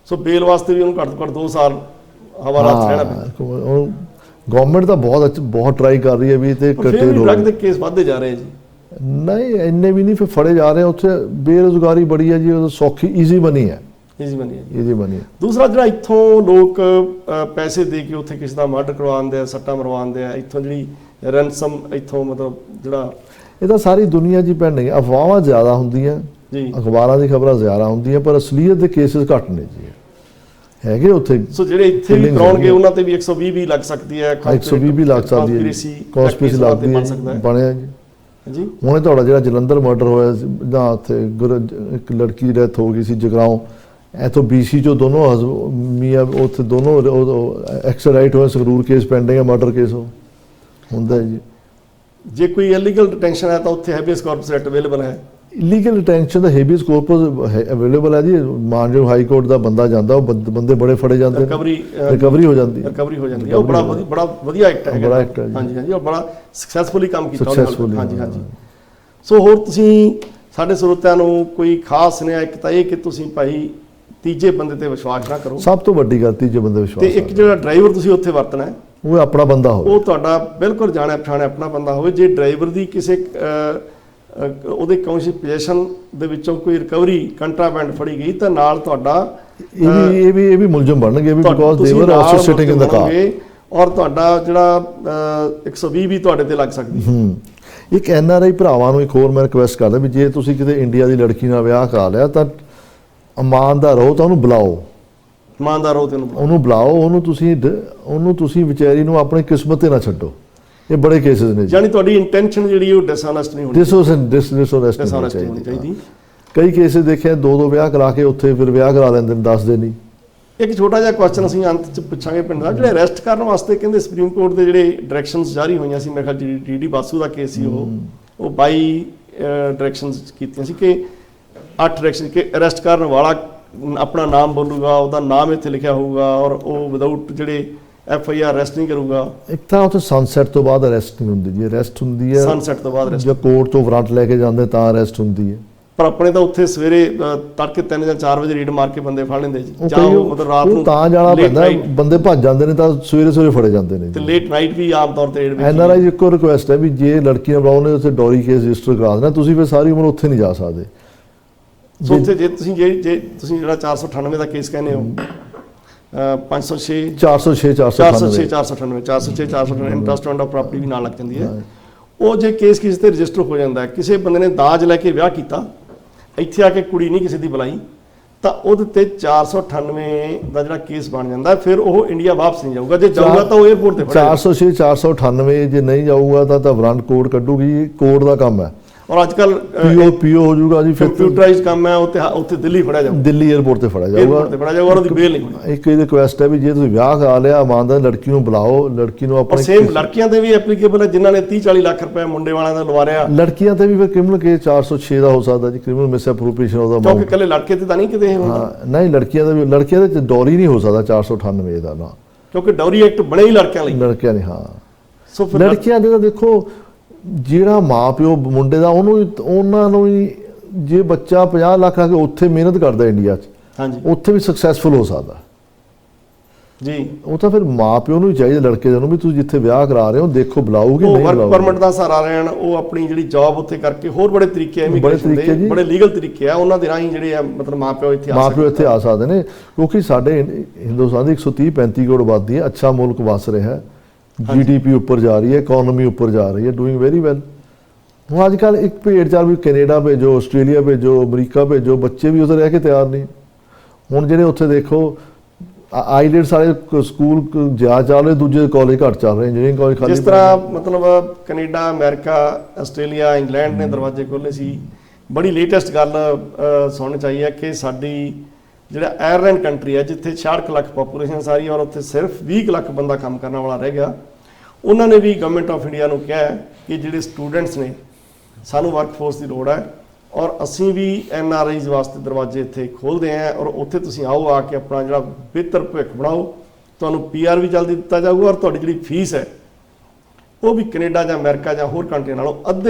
ਸੋ ਬੇਲ ਵਾਸਤੇ ਵੀ ਉਹਨੂੰ ਘੱਟ ਤੋਂ ਘੱਟ 2 ਸਾਲ ਹਵਾਲਾਤ ਰਹਿਣਾ ਪੈਂਦਾ। ਗਵਰਨਮੈਂਟ ਤਾਂ ਬਹੁਤ ਟਰਾਈ ਕਰ ਰਹੀ ਹੈ ਵੀ ਤੇ ਕੱਟੇ ਲੋਕ। ਡਰੱਗ ਦੇ ਕੇਸ ਵੱਧਦੇ ਜਾ ਰਹੇ ਜੀ। ਨਹੀਂ ਇੰਨੇ ਵੀ ਨਹੀਂ, ਫਿਰ ਫੜੇ ਜਾ ਰਹੇ। ਉੱਥੇ ਬੇਰੁਜ਼ਗਾਰੀ ਬੜੀ ਹੈ ਜੀ, ਉਹ ਸੌਖੀ ਈਜ਼ੀ ਬਣੀ ਹੈ। ਦੂਸਰਾ ਜਿਹੜਾ ਇੱਥੋਂ ਲੋਕ ਪੈਸੇ ਦੇ ਕੇ ਉੱਥੇ ਕਿਸੇ ਦਾ ਮਰਡਰ ਕਰਵਾਉਂਦੇ ਆ, ਸੱਟਾਂ ਮਰਵਾਉਂਦੇ ਆ, ਇੱਥੋਂ ਜਿਹੜੀ ਰੈਂਸਮ ਇੱਥੋਂ ਮਤਲਬ ਜਿਹੜਾ, ਇਹ ਤਾਂ ਸਾਰੀ ਦੁਨੀਆ 'ਚ ਹੀ ਪੈਂਡਿੰਗ। ਅਫਵਾਹਾਂ ਜ਼ਿਆਦਾ ਹੁੰਦੀਆਂ ਜੀ, ਅਖਬਾਰਾਂ ਦੀ ਖਬਰਾਂ ਜ਼ਿਆਦਾ ਹੁੰਦੀਆਂ, ਪਰ ਅਸਲੀਅਤ ਦੇ ਕੇਸਿਸ ਘੱਟ ਨੇ ਜੀ ਹੈਗੇ ਉੱਥੇ। ਸੋ ਜਿਹੜੇ ਇੱਥੇ ਵੀ ਕਰਾਉਣਗੇ ਉਹਨਾਂ ਤੇ ਵੀ 120 ਵੀ ਲੱਗ ਸਕਦੀ ਹੈ, 120 ਵੀ ਲੱਗ ਸਕਦੀ ਹੈ, ਕੌਂਸਪੀਰੇਸੀ ਲੱਗਦੀ ਹੈ, ਬਣਿਆ ਜੀ। ਹੁਣੇ ਤੁਹਾਡਾ ਜਿਹੜਾ ਜਲੰਧਰ ਮਰਡਰ ਹੋਇਆ ਸੀ, ਜਾਂ ਉੱਥੇ ਇੱਕ ਲੜਕੀ ਦੀ ਡੈਥ ਹੋ ਗਈ ਸੀ ਜਗਰਾਓਂ, ਇੱਥੋਂ BC ਚੋਂ ਦੋਨੋਂ ਮੀਆਂ ਉੱਥੇ ਦੋਨੋਂ ਐਕਸਟ੍ਰਾਡਾਈਟ ਹੋਏ, ਸੰਗਰੂਰ ਕੇਸ ਪੈਂਡਿੰਗ ਹੈ, ਮਰਡਰ ਕੇਸ ਹੁੰਦਾ ਜੀ। ਜੇ ਕੋਈ ਇਲੀਗਲ ਡਿਟੈਂਸ਼ਨ ਹੈ ਤਾਂ ਉੱਥੇ ਹੈਬੀਅਸ ਕਾਰਪਸ ਐਕਟ ਅਵੇਲੇਬਲ ਹੈ। ਇਲੀਗਲ ਡਿਟੈਂਸ਼ਨ ਦਾ ਹੈਬੀਅਸ ਕਾਰਪਸ ਅਵੇਲੇਬਲ ਹੈ ਜੀ। ਮਾਨਯੋਗ ਹਾਈ ਕੋਰਟ ਦਾ ਬੰਦਾ ਜਾਂਦਾ, ਉਹ ਬੰਦੇ ਬੜੇ ਫੜੇ ਜਾਂਦੇ, ਰਿਕਵਰੀ ਹੋ ਜਾਂਦੀ ਹੈ। ਉਹ ਬੜਾ ਵਧੀਆ ਐਕਟ ਹੈ। ਹਾਂਜੀ ਹਾਂਜੀ, ਉਹ ਬੜਾ ਸਕਸੈਸਫੁਲੀ ਕੰਮ ਕੀਤਾ ਉਹਨੇ। ਹਾਂਜੀ ਹਾਂਜੀ। ਸੋ ਹੋਰ ਤੁਸੀਂ ਸਾਡੇ ਸਰੋਤਿਆਂ ਨੂੰ ਕੋਈ ਖਾਸ ਸੁਨੇਹਾ? ਇੱਕ ਤਾਂ ਇਹ ਕਿ ਤੁਸੀਂ ਭਾਈ ਤੀਜੇ ਬੰਦੇ ਤੇ ਵਿਸ਼ਵਾਸ ਨਾ ਕਰੋ, ਸਭ ਤੋਂ ਵੱਡੀ ਗੱਲ ਤੀਜੇ ਬੰਦੇ ਵਿਸ਼ਵਾਸ। ਤੇ ਇੱਕ ਜਿਹੜਾ ਡਰਾਈਵਰ ਤੁਸੀਂ ਉੱਥੇ ਵਰਤਣਾ ਹੈ ਉਹ ਆਪਣਾ ਬੰਦਾ ਹੋਵੇ, ਉਹ ਤੁਹਾਡਾ ਬਿਲਕੁਲ ਜਾਣਿਆ ਪਛਾਣਿਆ ਆਪਣਾ ਬੰਦਾ ਹੋਵੇ। ਜੇ ਡਰਾਈਵਰ ਦੀ ਕਿਸੇ ਉਹਦੇ ਕੌਂਸ਼ੀਅਸ ਪੋਜੀਸ਼ਨ ਦੇ ਵਿੱਚੋਂ ਕੋਈ ਰਿਕਵਰੀ ਕੰਟਰਾਬੈਂਡ ਫੜੀ ਗਈ ਤਾਂ ਨਾਲ ਤੁਹਾਡਾ ਇਹ ਵੀ ਮੁਲਜ਼ਮ ਬਣਨਗੇ, ਬਿਕੋਜ਼ ਦੇ ਵਰ ਆਲਸੋ ਸਿਟਿੰਗ ਇਨ ਦ ਕਾਰ, ਔਰ ਤੁਹਾਡਾ ਜਿਹੜਾ 120 ਵੀ ਤੁਹਾਡੇ ਤੇ ਲੱਗ ਸਕਦੀ। ਇੱਕ NRI ਭਰਾਵਾਂ ਨੂੰ ਇੱਕ ਹੋਰ ਮੈਂ ਰਿਕੁਐਸਟ ਕਰਦਾ ਵੀ ਜੇ ਤੁਸੀਂ ਕਿਤੇ ਇੰਡੀਆ ਦੀ ਲੜਕੀ ਨਾਲ ਵਿਆਹ ਕਰਾ ਲਿਆ ਤਾਂ ਇਮਾਨਦਾਰ ਰਹੋ, ਤਾਂ ਉਹਨੂੰ ਬੁਲਾਓ, ਇਮਾਨਦਾਰ ਰਹੋ ਤੇ ਉਹਨੂੰ ਬੁਲਾਓ, ਉਹਨੂੰ ਤੁਸੀਂ ਵਿਚਾਰੀ ਨੂੰ ਆਪਣੀ ਕਿਸਮਤ ਤੇ ਨਾ ਛੱਡੋ। ਇਹ ਬੜੇ ਕੇਸਿਸ ਨੇ, ਯਾਨੀ ਤੁਹਾਡੀ ਇੰਟੈਂਸ਼ਨ ਜਿਹੜੀ ਉਹ ਡਿਸਹੋਨੈਸਟ ਨਹੀਂ ਹੋਣੀ, ਡਿਸਹੋਨੈਸਟ ਹੋਣੀ ਚਾਹੀਦੀ। ਕਈ ਕੇਸਿਸ ਦੇਖੇ 2-2 ਵਿਆਹ ਕਰਾ ਕੇ ਉੱਥੇ ਫਿਰ ਵਿਆਹ ਕਰਾ ਲੈਂਦੇ ਨੇ, ਦੱਸਦੇ ਨਹੀਂ। ਇੱਕ ਛੋਟਾ ਜਿਹਾ ਕੁਐਸਚਨ ਅਸੀਂ ਅੰਤ ਚ ਪੁੱਛਾਂਗੇ ਪਿੰਡ ਦਾ, ਜਿਹੜੇ ਅਰੈਸਟ ਕਰਨ ਵਾਸਤੇ ਕਹਿੰਦੇ ਸੁਪਰੀਮ ਕੋਰਟ ਦੇ ਜਿਹੜੇ ਡਾਇਰੈਕਸ਼ਨਸ ਜਾਰੀ ਹੋਈਆਂ ਸੀ, ਮੇਰੇ ਖਿਆਲ ਡੀ ਬਾਸੂ ਦਾ ਕੇਸ ਸੀ, ਉਹ 22 ਡਾਇਰੈਕਸ਼ਨਸ ਕੀਤੀਆਂ ਸੀ ਕਿ 8 ਡਾਇਰੈਕਸ਼ਨ ਕਿ ਅਰੈਸਟ ਕਰਨ ਵਾਲਾ ਆਪਣਾ ਨਾਮ ਬੋਲੂਗਾ, ਉਹਦਾ ਨਾਮ ਇੱਥੇ ਲਿਖਿਆ ਹੋਊਗਾ, ਔਰ ਉਹ ਵਿਦਆਊਟ ਜਿਹੜੇ FIR ਅਰੈਸਟ ਨਹੀਂ ਕਰੂਗਾ। ਇੱਕ ਤਾਂ ਉੱਥੇ ਸਨਸੈਟ ਤੋਂ ਬਾਅਦ ਅਰੈਸਟ ਨਹੀਂ ਹੁੰਦੀ ਜੀ, ਅਰੈਸਟ ਹੁੰਦੀ ਹੈ ਸਨਸੈਟ ਤੋਂ ਬਾਅਦ ਅਰੈਸਟ, ਜਾਂ ਕੋਰਟ ਤੋਂ ਵਾਰੰਟ ਲੈ ਕੇ ਜਾਂਦੇ ਤਾਂ ਅਰੈਸਟ ਹੁੰਦੀ ਹੈ। ਪਰ ਆਪਣੇ ਤਾਂ ਉੱਥੇ ਸਵੇਰੇ ਤੜਕੇ 3 ਜਾਂ 4 ਵਜੇ ਰੇਡ ਮਾਰ ਕੇ ਬੰਦੇ ਫੜ ਲੈਂਦੇ ਜੀ, ਜਾਂ ਉਹ ਮਤਲਬ ਰਾਤ ਨੂੰ ਤਾਂ ਜਾਣਾ ਪੈਂਦਾ, ਬੰਦੇ ਭੱਜ ਜਾਂਦੇ ਨੇ ਤਾਂ ਸਵੇਰੇ ਫੜੇ ਜਾਂਦੇ ਨੇ ਤੇ ਲੇਟ ਨਾਈਟ ਵੀ ਆਮ ਤੌਰ ਤੇ ਰੇਡ ਵਿੱਚ। NRI ਇੱਕੋ ਰਿਕੁਐਸਟ ਹੈ ਵੀ ਜੇ ਲੜਕੀ ਨੂੰ ਬੁਲਾਓ ਨੇ ਉੱਥੇ ਡੋਰੀ ਕੇਸ ਰਜਿਸਟਰ ਕਰਾ ਦੇਣਾ, ਤੁਸੀਂ ਫਿਰ ਸਾਰੀ ਉਮਰ ਉੱਥੇ ਨਹੀਂ ਜਾ ਸਕਦੇ। ਸੋ ਉੱਥੇ ਜੇ ਤੁਸੀਂ ਜਿਹੜਾ 498 ਦਾ ਕੇਸ ਕਹਿੰਦੇ ਹੋ, 506 ਇੰਟਰਸਟ ਆਫ ਪ੍ਰਾਪਰਟੀ ਵੀ ਨਾਲ ਲੱਗ ਜਾਂਦੀ ਹੈ। ਉਹ ਜੇ ਕੇਸ ਕਿਸੇ ਤੇ ਰਜਿਸਟਰ ਹੋ ਜਾਂਦਾ ਹੈ, ਕਿਸੇ ਬੰਦੇ ਨੇ ਦਾਜ ਲੈ ਕੇ ਵਿਆਹ ਕੀਤਾ, ਇੱਥੇ ਆ ਕੇ ਕੁੜੀ ਨਹੀਂ ਕਿਸੇ ਦੀ ਬੁਲਾਈ, ਤਾਂ ਉਹਦੇ ਤੇ 498 ਦਾ ਜਿਹੜਾ ਕੇਸ ਬਣ ਜਾਂਦਾ, ਫਿਰ ਉਹ ਇੰਡੀਆ ਵਾਪਸ ਨਹੀਂ ਜਾਊਗਾ। ਜੇ ਜਾਊਗਾ ਤਾਂ ਉਹ 에ਅਰਪੋਰਟ ਤੇ ਫੜੇਗਾ। 406 498 ਜੇ ਨਹੀਂ ਜਾਊਗਾ ਤਾਂ ਵਾਰੰਟ ਕੋਰਟ ਕੱਢੂਗੀ, ਕੋਰਟ ਦਾ ਕੰਮ ਹੈ। ਔਰ ਅੱਜ ਕੱਲ ਪੀਓ ਹੋ ਜਾਊਗਾ ਜੀ, ਫਿਰ ਕੰਪਿਊਟਰਾਈਜ਼ਡ ਕੰਮ ਹੈ, ਉੱਥੇ ਦਿੱਲੀ ਫੜਿਆ ਜਾਊਗਾ, ਦਿੱਲੀ 에ਅਰਪੋਰਟ ਤੇ ਫੜਿਆ ਜਾਊਗਾ, ਔਰ ਉਹਦੀ ਬੇਲ ਨਹੀਂ ਹੋਣੀ। ਇੱਕ ਇਹ ਰਿਕੁਐਸਟ ਹੈ ਵੀ ਜੇ ਤੁਸੀਂ ਵਿਆਹ ਕਰਾ ਲਿਆ, ਇਮਾਨਦਾਰ ਲੜਕੀ ਨੂੰ ਬੁਲਾਓ, ਲੜਕੀ ਨੂੰ ਆਪਣੇ ਸੇਮ ਲੜਕੀਆਂ ਤੇ ਵੀ ਐਪਲੀਕੇਬਲ ਹੈ, ਜਿਨ੍ਹਾਂ ਨੇ 30-40 ਲੱਖ ਰੁਪਏ ਮੁੰਡੇ ਵਾਲਿਆਂ ਦਾ ਲਵਾ ਰਿਆ। ਲੜਕੀਆਂ ਤੇ ਵੀ ਫਿਰ ਕ੍ਰਿਮੀਨਲ ਕੇਸ 406 ਦਾ ਹੋ ਸਕਦਾ ਜੀ, ਕ੍ਰਿਮੀਨਲ ਮਿਸਐਪਰੋਪ੍ਰੀਏਸ਼ਨ ਉਹਦਾ, ਕਿਉਂਕਿ ਇਕੱਲੇ ਲੜਕੇ ਤੇ ਤਾਂ ਨਹੀਂ ਕਿਤੇ ਹੁੰਦਾ। ਹਾਂ ਨਹੀਂ, ਲੜਕੀਆਂ ਦੇ ਡੋਰੀ ਨਹੀਂ ਹੋ ਸਕਦਾ 498 ਦਾ ਨਾ, ਕਿਉਂਕਿ ਡੌਰੀ ਐਕਟ ਬਣੇ ਹੀ ਲੜਕਿਆਂ ਲਈ, ਲੜਕਿਆਂ ਨੇ। ਹਾਂ ਸੋ ਫਿਰ ਲੜਕੀਆਂ ਦੇ ਤਾਂ ਦੇਖੋ, ਜਿਹੜਾ ਮਾਂ ਪਿਓ ਮੁੰਡੇ ਦਾ ਉਹਨਾਂ ਨੂੰ ਹੀ, ਜੇ ਬੱਚਾ 50 ਲੱਖ ਆ ਕੇ ਉੱਥੇ ਮਿਹਨਤ ਕਰਦਾ ਇੰਡੀਆ 'ਚ, ਹਾਂਜੀ ਉੱਥੇ ਵੀ ਸਕਸੈਸਫੁਲ ਹੋ ਸਕਦਾ ਜੀ। ਉਹ ਤਾਂ ਫਿਰ ਮਾਂ ਪਿਓ ਨੂੰ ਹੀ ਚਾਹੀਦਾ, ਲੜਕੇ ਨੂੰ ਵੀ ਤੁਸੀਂ ਜਿੱਥੇ ਵਿਆਹ ਕਰਾ ਰਹੇ ਹੋ ਦੇਖੋ ਬੁਲਾਓਗੇ ਉਹ ਨਹੀਂ ਵਰਕ ਬੁਲਾਓਗੇ। ਪਰਮਿਟ ਦਾ ਸਹਾਰਾ ਲੈਣ, ਉਹ ਆਪਣੀ ਜਿਹੜੀ ਜੌਬ ਉੱਥੇ ਕਰਕੇ, ਹੋਰ ਬੜੇ ਤਰੀਕੇ ਬੜੇ ਲੀਗਲ ਤਰੀਕੇ ਆ, ਉਹਨਾਂ ਦੇ ਰਾਹੀਂ ਜਿਹੜੇ ਆ ਮਤਲਬ ਮਾਂ ਪਿਓ ਇੱਥੇ ਆ ਸਕਦੇ ਨੇ। ਕਿਉਂਕਿ ਸਾਡੇ ਹਿੰਦੁਸਤਾਨ ਦੀ 130-35 ਕਰੋੜ ਆਬਾਦੀ ਹੈ, ਅੱਛਾ ਮੁਲਕ ਵਸ ਰਿਹਾ ਹੈ, GDP ਉੱਪਰ ਜਾ ਰਹੀ ਹੈ, ਇਕਨੋਮੀ ਉੱਪਰ ਜਾ ਰਹੀ ਹੈ, ਡੂਇੰਗ ਵੈਰੀ ਵੈਲ। ਹੁਣ ਅੱਜ ਕੱਲ੍ਹ ਇੱਕ ਭੇਡ ਚਾਲ ਵੀ ਕੈਨੇਡਾ ਭੇਜੋ, ਆਸਟ੍ਰੇਲੀਆ ਭੇਜੋ, ਅਮਰੀਕਾ ਭੇਜੋ, ਬੱਚੇ ਵੀ ਉੱਥੇ ਰਹਿ ਕੇ ਤਿਆਰ ਨਹੀਂ। ਹੁਣ ਜਿਹੜੇ ਉੱਥੇ ਦੇਖੋ ਆਈਲੈਟਸ ਵਾਲੇ ਸਕੂਲ ਜਾ ਚੱਲ ਰਹੇ, ਦੂਜੇ ਕਾਲਜ ਘੱਟ ਚੱਲ ਰਹੇ, ਇੰਜੀਨੀਅਰਿੰਗ ਕਾਲਜ ਖਾਲੀ। ਜਿਸ ਤਰ੍ਹਾਂ ਮਤਲਬ ਕੈਨੇਡਾ, ਅਮਰੀਕਾ, ਆਸਟ੍ਰੇਲੀਆ, ਇੰਗਲੈਂਡ ਨੇ ਦਰਵਾਜ਼ੇ ਖੋਲ੍ਹੇ ਸੀ। ਬੜੀ ਲੇਟੈਸਟ ਗੱਲ ਸੁਣਨ ਚਾਹੀਏ ਕਿ ਸਾਡੀ ਜਿਹੜਾ ਆਇਰਲੈਂਡ ਕੰਟਰੀ ਹੈ, ਜਿੱਥੇ 66 ਲੱਖ ਪਾਪੂਲੇਸ਼ਨ ਸਾਰੀ, ਔਰ ਉੱਥੇ ਸਿਰਫ 20 ਲੱਖ ਬੰਦਾ ਕੰਮ ਕਰਨ ਵਾਲਾ ਰਹਿ ਗਿਆ, ਉਹਨਾਂ ਨੇ ਵੀ ਗਵਰਨਮੈਂਟ ਆਫ ਇੰਡੀਆ ਨੂੰ ਕਿਹਾ ਕਿ ਜਿਹੜੇ ਸਟੂਡੈਂਟਸ ਨੇ, ਸਾਨੂੰ ਵਰਕਫੋਰਸ ਦੀ ਲੋੜ ਹੈ, ਔਰ ਅਸੀਂ ਵੀ NRIs ਵਾਸਤੇ ਦਰਵਾਜ਼ੇ ਇੱਥੇ ਖੋਲ੍ਹਦੇ ਹਾਂ, ਔਰ ਉੱਥੇ ਤੁਸੀਂ ਆਓ, ਆ ਕੇ ਆਪਣਾ ਜਿਹੜਾ ਬਿਹਤਰ ਭਵਿੱਖ ਬਣਾਓ, ਤੁਹਾਨੂੰ PR ਵੀ ਜਲਦੀ ਦਿੱਤਾ ਜਾਊਗਾ, ਔਰ ਤੁਹਾਡੀ ਜਿਹੜੀ ਫੀਸ ਹੈ ਉਹ ਵੀ ਕੈਨੇਡਾ ਜਾਂ ਅਮਰੀਕਾ ਜਾਂ ਹੋਰ ਕੰਟਰੀਆਂ ਨਾਲੋਂ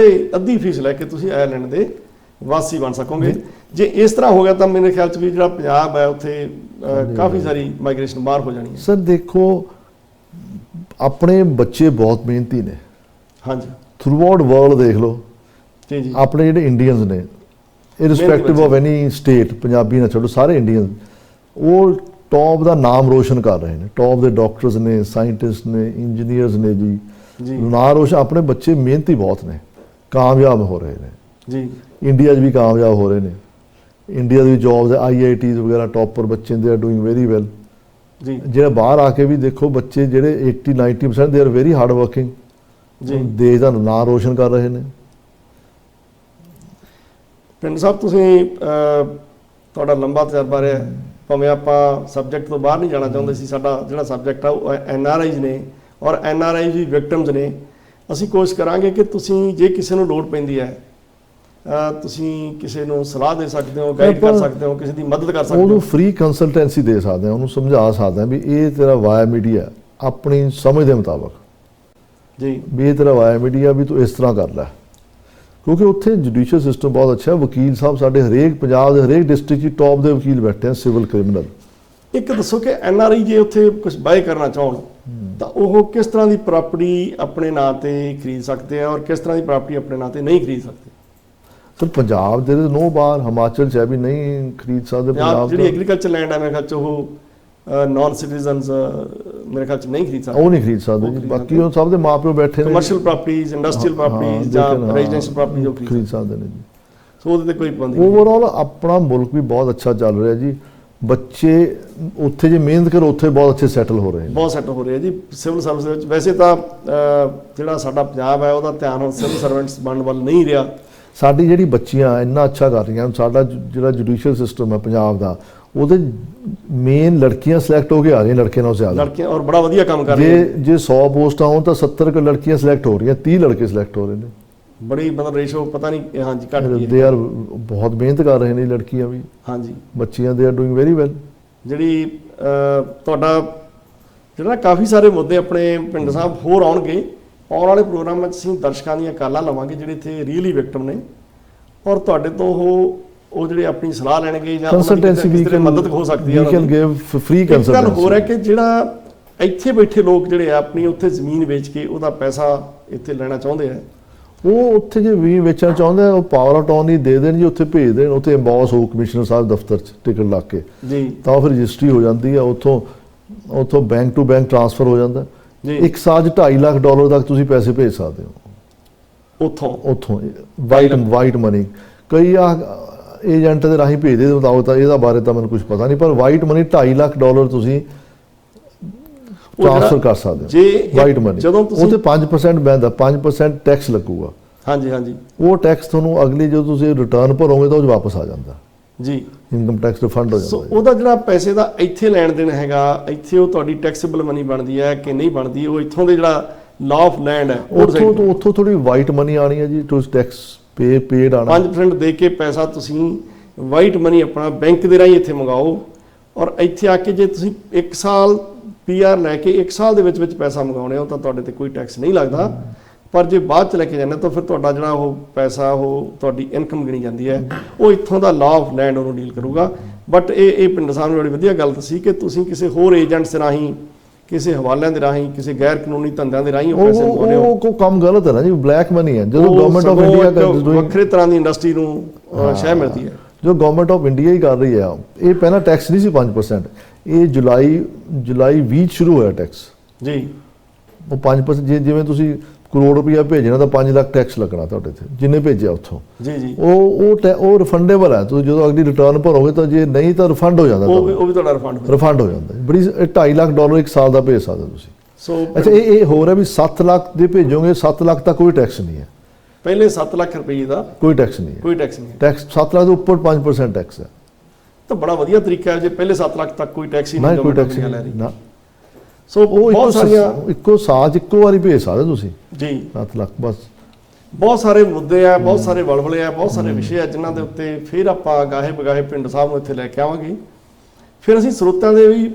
ਅੱਧੀ ਫੀਸ ਲੈ ਕੇ ਤੁਸੀਂ ਆਇਰਲੈਂਡ ਦੇ ਵਾਸੀ ਬਣ ਸਕੋਗੇ। ਜੇ ਇਸ ਤਰ੍ਹਾਂ ਹੋ ਗਿਆ ਤਾਂ ਮੇਰੇ ਖਿਆਲ 'ਚ ਵੀ ਜਿਹੜਾ ਪੰਜਾਬ ਹੈ ਉੱਥੇ ਕਾਫੀ ਸਾਰੀ ਮਾਈਗ੍ਰੇਸ਼ਨ ਬਾਹਰ ਹੋ ਜਾਣੀ ਹੈ। ਸਰ ਦੇਖੋ, ਆਪਣੇ ਬੱਚੇ ਬਹੁਤ ਮਿਹਨਤੀ ਨੇ, ਹਾਂਜੀ, ਥਰੂ ਆਊਟ ਵਰਲਡ ਦੇਖ ਲਓ ਜੀ ਜੀ, ਆਪਣੇ ਜਿਹੜੇ ਇੰਡੀਅਨਸ ਨੇ, irrespective of any state, Punjabi ਨਾ ਛੱਡੋ, ਸਾਰੇ ਇੰਡੀਅਨ ਉਹ ਟੌਪ ਦਾ ਨਾਮ ਰੋਸ਼ਨ ਕਰ ਰਹੇ ਨੇ, ਟੌਪ ਦੇ ਡਾਕਟਰਸ ਨੇ, ਸਾਇੰਟਿਸਟ ਨੇ, ਇੰਜੀਨੀਅਰਸ ਨੇ ਜੀ, ਨਾਮ ਰੋਸ਼ਨ। ਆਪਣੇ ਬੱਚੇ ਮਿਹਨਤੀ ਬਹੁਤ ਨੇ, ਕਾਮਯਾਬ ਹੋ ਰਹੇ ਨੇ ਜੀ, ਇੰਡੀਆ 'ਚ ਵੀ ਕਾਮਯਾਬ ਹੋ ਰਹੇ ਨੇ। ਇੰਡੀਆ ਦੀ ਜੌਬਸ, IITs ਵਗੈਰਾ ਟੌਪਰ ਬੱਚੇ they are doing very well ਜੀ। ਜਿਹੜੇ ਬਾਹਰ ਆ ਕੇ ਵੀ ਦੇਖੋ ਬੱਚੇ ਜਿਹੜੇ 80-90% they are very hard working ਜੀ, ਦੇਸ਼ ਦਾ ਨਾਂ ਰੋਸ਼ਨ ਕਰ ਰਹੇ ਨੇ। ਪਿੰਡ ਸਾਹਿਬ, ਤੁਸੀਂ ਤੁਹਾਡਾ ਲੰਬਾ ਤਜਰਬਾ ਰਿਹਾ, ਭਾਵੇਂ ਆਪਾਂ ਸਬਜੈਕਟ ਤੋਂ ਬਾਹਰ ਨਹੀਂ ਜਾਣਾ ਚਾਹੁੰਦੇ ਸੀ, ਸਾਡਾ ਜਿਹੜਾ ਸਬਜੈਕਟ ਆ ਉਹ NRIs ਨੇ, ਔਰ NRIs ਵੀ ਵਿਕਟਮਸ ਨੇ। ਅਸੀਂ ਕੋਸ਼ਿਸ਼ ਕਰਾਂਗੇ ਕਿ ਤੁਸੀਂ ਜੇ ਕਿਸੇ ਨੂੰ ਲੋੜ ਪੈਂਦੀ ਹੈ, ਤੁਸੀਂ ਕਿਸੇ ਨੂੰ ਸਲਾਹ ਦੇ ਸਕਦੇ ਹੋ, ਗਾਈਡ ਕਰ ਸਕਦੇ ਹੋ, ਕਿਸੇ ਦੀ ਮਦਦ ਕਰ ਸਕਦੇ ਹੋ, ਉਹਨੂੰ ਫ੍ਰੀ ਕੰਸਲਟੈਂਸੀ ਦੇ ਸਕਦੇ ਹਾਂ, ਉਹਨੂੰ ਸਮਝਾ ਸਕਦੇ ਹਾਂ ਵੀ ਇਹ ਤੇਰਾ ਵਾਇਆ ਮੀਡੀਆ ਆਪਣੀ ਸਮਝ ਦੇ ਮੁਤਾਬਕ ਜੀ, ਵੀ ਇਹ ਤੇਰਾ ਵਾਇਆ ਮੀਡੀਆ ਵੀ ਤੂੰ ਇਸ ਤਰ੍ਹਾਂ ਕਰ ਲੈ। ਕਿਉਂਕਿ ਉੱਥੇ ਜੁਡੀਸ਼ੀਅਲ ਸਿਸਟਮ ਬਹੁਤ ਅੱਛਾ ਹੈ, ਵਕੀਲ ਸਾਹਿਬ ਸਾਡੇ ਹਰੇਕ ਪੰਜਾਬ ਦੇ ਹਰੇਕ ਡਿਸਟ੍ਰਿਕਟ 'ਚ ਟੌਪ ਦੇ ਵਕੀਲ ਬੈਠੇ ਆ, ਸਿਵਲ ਕ੍ਰਿਮੀਨਲ। ਇੱਕ ਦੱਸੋ ਕਿ NRI ਜੇ ਉੱਥੇ ਕੁਝ ਬਾਏ ਕਰਨਾ ਚਾਹਣ ਤਾਂ ਉਹ ਕਿਸ ਤਰ੍ਹਾਂ ਦੀ ਪ੍ਰਾਪਰਟੀ ਆਪਣੇ ਨਾਂ ਤੇ ਖਰੀਦ ਸਕਦੇ ਆ, ਔਰ ਕਿਸ ਤਰ੍ਹਾਂ ਦੀ ਪ੍ਰਾਪਰਟੀ ਆਪਣੇ ਨਾਂ ਤੇ ਨਹੀਂ ਖਰੀਦ ਸਕਦੇ? ਸਰ ਪੰਜਾਬ ਦੇ ਨੋ ਬਾਰ, ਹਿਮਾਚਲ 'ਚ ਵੀ ਨਹੀਂ ਖਰੀਦ ਸਕਦੇ। ਪੰਜਾਬ ਜਿਹੜੀ ਐਗਰੀਕਲਚਰ ਲੈਂਡ ਹੈ ਮੇਰੇ ਖਿਆਲ 'ਚ ਉਹ ਨਾਨ ਸਿਟੀਜ਼ਨਸ ਮੇਰੇ ਖਿਆਲ 'ਚ ਨਹੀਂ ਖਰੀਦ ਸਕਦੇ, ਉਹ ਨਹੀਂ ਖਰੀਦ ਸਕਦੇ ਜੀ। ਬਾਕੀ ਉਹ ਸਭ ਦੇ ਮਾਪਿਓ ਬੈਠੇ ਨੇ, ਕਮਰਸ਼ੀਅਲ ਪ੍ਰਾਪਰਟੀਜ਼, ਇੰਡਸਟਰੀਅਲ ਪ੍ਰਾਪਰਟੀਜ਼ ਜਾਂ ਰੈਜ਼ੀਡੈਂਸ਼ੀਅਲ ਪ੍ਰਾਪਰਟੀ ਉਹ ਖਰੀਦ ਸਕਦੇ ਨੇ ਜੀ। ਸੋ ਉਹਦੇ ਤੇ ਕੋਈ ਪਾਬੰਦੀ ਨਹੀਂ। ਓਵਰਆਲ ਆਪਣਾ ਮੁਲਕ ਵੀ ਬਹੁਤ ਅੱਛਾ ਚੱਲ ਰਿਹਾ ਜੀ। ਬੱਚੇ ਉੱਥੇ ਜੇ ਮਿਹਨਤ ਕਰੋ ਉੱਥੇ ਬਹੁਤ ਅੱਛੇ ਸੈਟਲ ਹੋ ਰਹੇ ਨੇ, ਬਹੁਤ ਸੈਟਲ ਹੋ ਰਹੇ ਜੀ ਸਿਵਲ ਸਰਵਿਸ ਦੇ ਵਿੱਚ। ਵੈਸੇ ਤਾਂ ਜਿਹੜਾ ਸਾਡਾ ਪੰਜਾਬ ਹੈ ਉਹਦਾ ਧਿਆਨ ਹੁਣ ਸਿਵਲ ਸਰਵੈਂਟਸ ਬਣਨ ਵੱਲ ਨਹੀਂ ਰਿਹਾ, ਸਾਡੀ ਜਿਹੜੀ ਬੱਚੀਆਂ ਇੰਨਾ ਅੱਛਾ ਕਰ ਰਹੀਆਂ, ਸਾਡਾ ਜਿਹੜਾ ਜੁਡੀਸ਼ੀਅਲ ਸਿਸਟਮ ਹੈ ਪੰਜਾਬ ਦਾ, ਉਹਦੇ ਮੇਨ ਲੜਕੀਆਂ ਸਿਲੈਕਟ ਹੋ ਕੇ ਆ ਰਹੀਆਂ ਲੜਕੇ ਨਾਲੋਂ ਜ਼ਿਆਦਾ। ਲੜਕੀਆਂ ਔਰ ਬੜਾ ਵਧੀਆ ਕੰਮ ਕਰ ਰਹੀਆਂ। ਜੇ 100 ਪੋਸਟਾਂ ਹੋਣ ਤਾਂ 70 ਕੁ ਲੜਕੀਆਂ ਸਿਲੈਕਟ ਹੋ ਰਹੀਆਂ, 30 ਲੜਕੇ ਸਿਲੈਕਟ ਹੋ ਰਹੇ ਨੇ। ਬੜੀ ਮਤਲਬ ਰੇਸ਼ੋ ਪਤਾ ਨਹੀਂ ਹਾਂਜੀ ਘੱਟ ਗਈ ਦੇ ਆਰ ਬਹੁਤ ਮਿਹਨਤ ਕਰ ਰਹੇ ਨੇ ਲੜਕੀਆਂ ਵੀ, ਹਾਂਜੀ ਬੱਚੀਆਂ they are doing very well. ਜਿਹੜੀ ਤੁਹਾਡਾ ਜਿਹੜਾ ਕਾਫੀ ਸਾਰੇ ਮੁੱਦੇ ਆਪਣੇ ਪਿੰਡ ਸਾਹਿਬ ਹੋਰ ਆਉਣਗੇ ਆਉਣ ਵਾਲੇ ਪ੍ਰੋਗਰਾਮਾਂ 'ਚ। ਅਸੀਂ ਦਰਸ਼ਕਾਂ ਦੀਆਂ ਕਾਲਾਂ ਲਵਾਂਗੇ ਜਿਹੜੇ ਇੱਥੇ ਰੀਅਲੀ ਵਿਕਟਮ ਨੇ, ਔਰ ਤੁਹਾਡੇ ਤੋਂ ਉਹ ਜਿਹੜੇ ਆਪਣੀ ਸਲਾਹ ਲੈਣਗੇ ਜਾਂ ਕੰਸਲਟੈਂਸੀ ਵੀ ਮਦਦ ਹੋ ਸਕਦੀ ਹੈ। We can give free consultancy. ਗੱਲ ਹੋਰ ਹੈ ਕਿ ਜਿਹੜਾ ਇੱਥੇ ਬੈਠੇ ਲੋਕ ਜਿਹੜੇ ਆ ਆਪਣੀ ਉੱਥੇ ਜ਼ਮੀਨ ਵੇਚ ਕੇ ਉਹਦਾ ਪੈਸਾ ਇੱਥੇ ਲੈਣਾ ਚਾਹੁੰਦੇ ਆ, ਉਹ ਉੱਥੇ ਜੇ ਵੀ ਵੇਚਣਾ ਚਾਹੁੰਦੇ ਆ, ਉਹ ਪਾਵਰ ਆਫ ਅਟਾਰਨੀ ਦੇ ਦੇਣ ਜੀ, ਉੱਥੇ ਭੇਜ ਦੇਣ, ਉੱਥੇ ਐਮਬੋਸ ਹੋ ਕਮਿਸ਼ਨਰ ਸਾਹਿਬ ਦਫ਼ਤਰ 'ਚ ਟਿਕਟ ਲਾ ਕੇ ਜੀ, ਤਾਂ ਫਿਰ ਰਜਿਸਟਰੀ ਹੋ ਜਾਂਦੀ ਆ। ਉੱਥੋਂ ਬੈਂਕ ਟੂ ਬੈਂਕ ਟ੍ਰਾਂਸਫਰ ਹੋ ਜਾਂਦਾ ਜੀ। ਇੱਕ ਸਾਲ 'ਚ $2.5 ਲੱਖ ਤੱਕ ਤੁਸੀਂ ਪੈਸੇ ਭੇਜ ਸਕਦੇ ਹੋ ਉੱਥੋਂ ਵਾਈਟ ਮਨੀ। ਕਈ ਏਜੰਟ ਦੇ ਰਾਹੀਂ ਭੇਜਦੇ ਦੇ ਮੁਤਾਬਕ, ਤਾਂ ਇਹਦਾ ਬਾਰੇ ਤਾਂ ਮੈਨੂੰ ਕੁਝ ਪਤਾ ਨਹੀਂ, ਪਰ ਵਾਈਟ ਮਨੀ $2.5 ਲੱਖ ਤੁਸੀਂ ਟ੍ਰਾਂਸਫਰ ਕਰ ਸਕਦੇ ਹੋ ਜੇ ਵਾਈਟ ਮਨੀ। ਜਦੋਂ ਤੁਸੀਂ ਉਹਤੇ 5% ਬੈਂਦਾ, 5% ਟੈਕਸ ਲੱਗੂਗਾ। ਹਾਂਜੀ ਹਾਂਜੀ, ਉਹ ਟੈਕਸ ਤੁਹਾਨੂੰ ਅਗਲੀ ਜਦੋਂ ਤੁਸੀਂ ਰਿਟਰਨ ਭਰੋਗੇ ਤਾਂ ਉਹ 'ਚ ਵਾਪਸ ਆ ਜਾਂਦਾ ਜੀ, ਇਨਕਮ ਟੈਕਸ ਰਿਫੰਡ ਹੋ ਸੋ ਜਾਂਦਾ। ਉਹਦਾ ਜਿਹੜਾ ਪੈਸੇ ਦਾ ਇੱਥੇ ਲੈਣ ਦੇਣ ਹੈਗਾ, ਇੱਥੇ ਉਹ ਤੁਹਾਡੀ ਟੈਕਸੇਬਲ ਮਨੀ ਬਣਦੀ ਹੈ ਕਿ ਨਹੀਂ ਬਣਦੀ, ਉਹ ਇੱਥੋਂ ਦੇ ਜਿਹੜਾ ਲਾਅ ਆਫ ਲੈਂਡ ਹੈ ਉੱਥੋਂ ਥੋੜੀ ਵਾਈਟ ਮਨੀ ਆਣੀ ਹੈ ਜੀ, ਤੁਸੀਂ ਟੈਕਸ ਪੇਡ ਆਣਾ। 5% ਦੇ ਕੇ ਪੈਸਾ ਤੁਸੀਂ ਵਾਈਟ ਮਨੀ ਆਪਣਾ ਬੈਂਕ ਦੇ ਰਾਹੀਂ ਇੱਥੇ ਮੰਗਾਓ, ਔਰ ਇੱਥੇ ਆ ਕੇ ਜੇ ਤੁਸੀਂ 1 ਸਾਲ PR ਲੈ ਕੇ 1 ਸਾਲ ਦੇ ਵਿੱਚ ਪੈਸਾ ਮੰਗਾਉਣੇ ਹੋ ਤਾਂ ਤੁਹਾਡੇ ਤੇ ਕੋਈ ਟੈਕਸ ਨਹੀਂ ਲੱਗਦਾ। ਪਰ ਜੇ ਬਾਅਦ ਚ ਲੈ ਕੇ ਜਾਂਦੇ ਤਾਂ ਫਿਰ ਤੁਹਾਡਾ ਜਿਹੜਾ ਉਹ ਪੈਸਾ, ਉਹ ਤੁਹਾਡੀ ਇਨਕਮ ਗਿਣੀ ਜਾਂਦੀ ਹੈ, ਉਹ ਇੱਥੋਂ ਦਾ ਲਾਅ ਆਫ ਲੈਂਡ ਉਹਨੂੰ ਡੀਲ ਕਰੂਗਾ। ਬਟ ਇਹ ਪਿੰਡ ਸਾਹਿਬ ਨੇ ਬੜੀ ਵਧੀਆ ਗੱਲ ਦੱਸੀ ਕਿ ਤੁਸੀਂ ਕਿਸੇ ਹੋਰ ਏਜੰਟਸ ਦੇ ਰਾਹੀਂ, ਕਿਸੇ ਹਵਾਲਿਆਂ ਦੇ ਰਾਹੀਂ, ਕਿਸੇ ਗੈਰ ਕਾਨੂੰਨੀ ਧੰਦਿਆਂ ਦੇ ਰਾਹੀਂ ਉਹ ਪੈਸੇ ਮੰਗਾਉਂਦੇ ਹੋ, ਉਹ ਕੰਮ ਗਲਤ ਹੈ ਨਾ ਜੀ, ਬਲੈਕ ਮਨੀ ਹੈ। ਜਦੋਂ ਗਵਰਨਮੈਂਟ ਆਫ ਇੰਡੀਆ ਵੱਖਰੇ ਤਰ੍ਹਾਂ ਦੀ ਇੰਡਸਟਰੀ ਨੂੰ ਸ਼ਹਿ ਮਿਲਦੀ ਹੈ। ਜੋ ਗਵਰਨਮੈਂਟ ਆਫ ਇੰਡੀਆ ਹੀ ਕਰ ਰਹੀ ਹੈ, ਇਹ ਪਹਿਲਾਂ ਟੈਕਸ ਨਹੀਂ ਸੀ 5%, ਇਹ ਜੁਲਾਈ 20 ਸ਼ੁਰੂ ਹੋਇਆ ਟੈਕਸ ਜੀ। ਉਹ 5% ਜਿਵੇਂ ਤੁਸੀਂ ਕਰੋੜ ਰੁਪਇਆ ਭੇਜਣਾ ਤਾਂ 5 ਲੱਖ ਟੈਕਸ ਲੱਗਣਾ ਤੁਹਾਡੇ ਤੇ, ਜਿੰਨੇ ਭੇਜਿਆ ਉੱਥੋਂ। ਜੀ ਜੀ, ਉਹ ਰਿਫੰਡੇਬਲ ਹੈ। ਤੁਸੀਂ ਜਦੋਂ ਅਗਲੀ ਰਿਟਰਨ ਭਰੋਗੇ ਤਾਂ ਜੇ ਨਹੀਂ ਤਾਂ ਰਿਫੰਡ ਹੋ ਜਾਂਦਾ, ਉਹ ਵੀ ਤੁਹਾਡਾ ਰਿਫੰਡ ਹੋ ਜਾਂਦਾ। ਬੜੀ $2.5 ਲੱਖ 1 ਸਾਲ ਦਾ ਭੇਜ ਸਕਦੇ ਤੁਸੀਂ। ਸੋ ਅੱਛਾ, ਇਹ ਹੋ ਰਿਹਾ ਵੀ 7 ਲੱਖ ਦੇ ਭੇਜੋਗੇ, 7 ਲੱਖ ਤੱਕ ਕੋਈ ਟੈਕਸ ਨਹੀਂ ਹੈ। ਪਹਿਲੇ 7 ਲੱਖ ਰੁਪਏ ਦਾ ਕੋਈ ਟੈਕਸ ਨਹੀਂ ਹੈ, ਕੋਈ ਟੈਕਸ ਨਹੀਂ ਹੈ। ਟੈਕਸ 7 ਲੱਖ ਦੇ ਉੱਪਰ 5% ਟੈਕਸ ਹੈ। ਤਾਂ ਬੜਾ ਵਧੀਆ ਤਰੀਕਾ ਹੈ ਜੇ ਪਹਿਲੇ 7 ਲੱਖ ਤੱਕ ਕੋਈ ਟੈਕਸ ਹੀ ਨਹੀਂ, ਕੋਈ ਗਵਰਨਮੈਂਟ ਟੈਕਸ ਲੈ ਰਹੀ। ਨਾ। ਸੋ ਉਹ ਬਹੁਤ ਸਾਰੀਆਂ ਇੱਕੋ ਸਾਲ 'ਚ ਇੱਕੋ ਵਾਰੀ ਭੇਜ ਸਕਦੇ ਤੁਸੀਂ ਜੀ 7 ਲੱਖ ਬਸ। ਬਹੁਤ ਸਾਰੇ ਮੁੱਦੇ ਆ, ਬਹੁਤ ਸਾਰੇ ਵਲਵਲੇ ਆ, ਬਹੁਤ ਸਾਰੇ ਵਿਸ਼ੇ ਆ ਜਿਨ੍ਹਾਂ ਦੇ ਉੱਤੇ ਫਿਰ ਆਪਾਂ ਗਾਹੇ ਬਗਾਹੇ ਪਿੰਡ ਸਾਹਿਬ ਨੂੰ ਇੱਥੇ ਲੈ ਕੇ ਆਵਾਂਗੇ। ਫਿਰ ਅਸੀਂ ਸਰੋਤਿਆਂ ਦੇ ਵੀ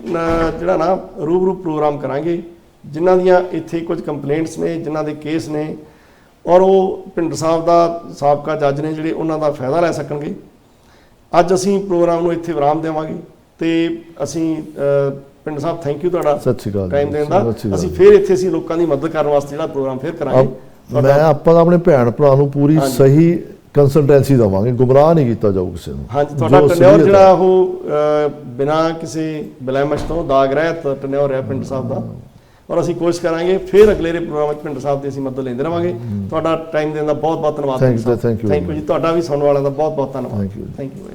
ਜਿਹੜਾ ਨਾ ਰੂਬਰੂ ਪ੍ਰੋਗਰਾਮ ਕਰਾਂਗੇ, ਜਿਨ੍ਹਾਂ ਦੀਆਂ ਇੱਥੇ ਕੁਝ ਕੰਪਲੇਂਟਸ ਨੇ, ਜਿਨ੍ਹਾਂ ਦੇ ਕੇਸ ਨੇ, ਔਰ ਉਹ ਪਿੰਡ ਸਾਹਿਬ ਦਾ ਸਾਬਕਾ ਜੱਜ ਨੇ ਜਿਹੜੇ ਉਹਨਾਂ ਦਾ ਫਾਇਦਾ ਲੈ ਸਕਣਗੇ। ਅੱਜ ਅਸੀਂ ਪ੍ਰੋਗਰਾਮ ਨੂੰ ਇੱਥੇ ਵਿਰਾਮ ਦੇਵਾਂਗੇ ਤੇ ਅਸੀਂ ਪਿੰਡ ਸਾਹਿਬ ਥੈਂਕ ਯੂ ਤੁਹਾਡਾ ਸਤਿ ਸ਼੍ਰੀ ਅਕਾਲ ਟਾਈਮ ਦੇਣ ਦਾ। ਅਸੀਂ ਫਿਰ ਇੱਥੇ ਅਸੀਂ ਲੋਕਾਂ ਦੀ ਮਦਦ ਕਰਨ ਵਾਸਤੇ ਜਿਹੜਾ ਪ੍ਰੋਗਰਾਮ ਫਿਰ ਕਰਾਂਗੇ। ਮੈਂ ਆਪਾਂ ਤਾਂ ਆਪਣੇ ਭੈਣ ਭਰਾ ਨੂੰ ਪੂਰੀ ਸਹੀ ਕੰਸਲਟੈਂਸੀ ਦੇਵਾਂਗੇ, ਗੁੰਮਰਾਹ ਨਹੀਂ ਕੀਤਾ ਜਾਊ ਕਿਸੇ ਨੂੰ। ਹਾਂਜੀ, ਤੁਹਾਡਾ ਟਨਿਓਰ ਜਿਹੜਾ ਉਹ ਬਿਨਾਂ ਕਿਸੇ ਬਲੈਮਿਸ਼ ਤੋਂ ਦਾਗ ਰਹਿਤ ਟਨਿਓਰ ਹੈ ਪਿੰਡ ਸਾਹਿਬ ਦਾ, ਔਰ ਅਸੀਂ ਕੋਸ਼ਿਸ਼ ਕਰਾਂਗੇ ਫਿਰ ਅਗਲੇਰੇ ਪ੍ਰੋਗਰਾਮ ਵਿੱਚ ਪਿੰਡ ਸਾਹਿਬ ਦੀ ਅਸੀਂ ਮਦਦ ਲੈਂਦੇ ਰਵਾਂਗੇ। ਤੁਹਾਡਾ ਟਾਈਮ ਦੇਣ ਦਾ ਬਹੁਤ ਬਹੁਤ ਧੰਨਵਾਦ। ਥੈਂਕ ਯੂ ਜੀ। ਤੁਹਾਡਾ ਵੀ ਸੁਣਨ ਵਾਲਿਆਂ ਦਾ ਬਹੁਤ ਬਹੁਤ ਧੰਨਵਾਦ। Thank you.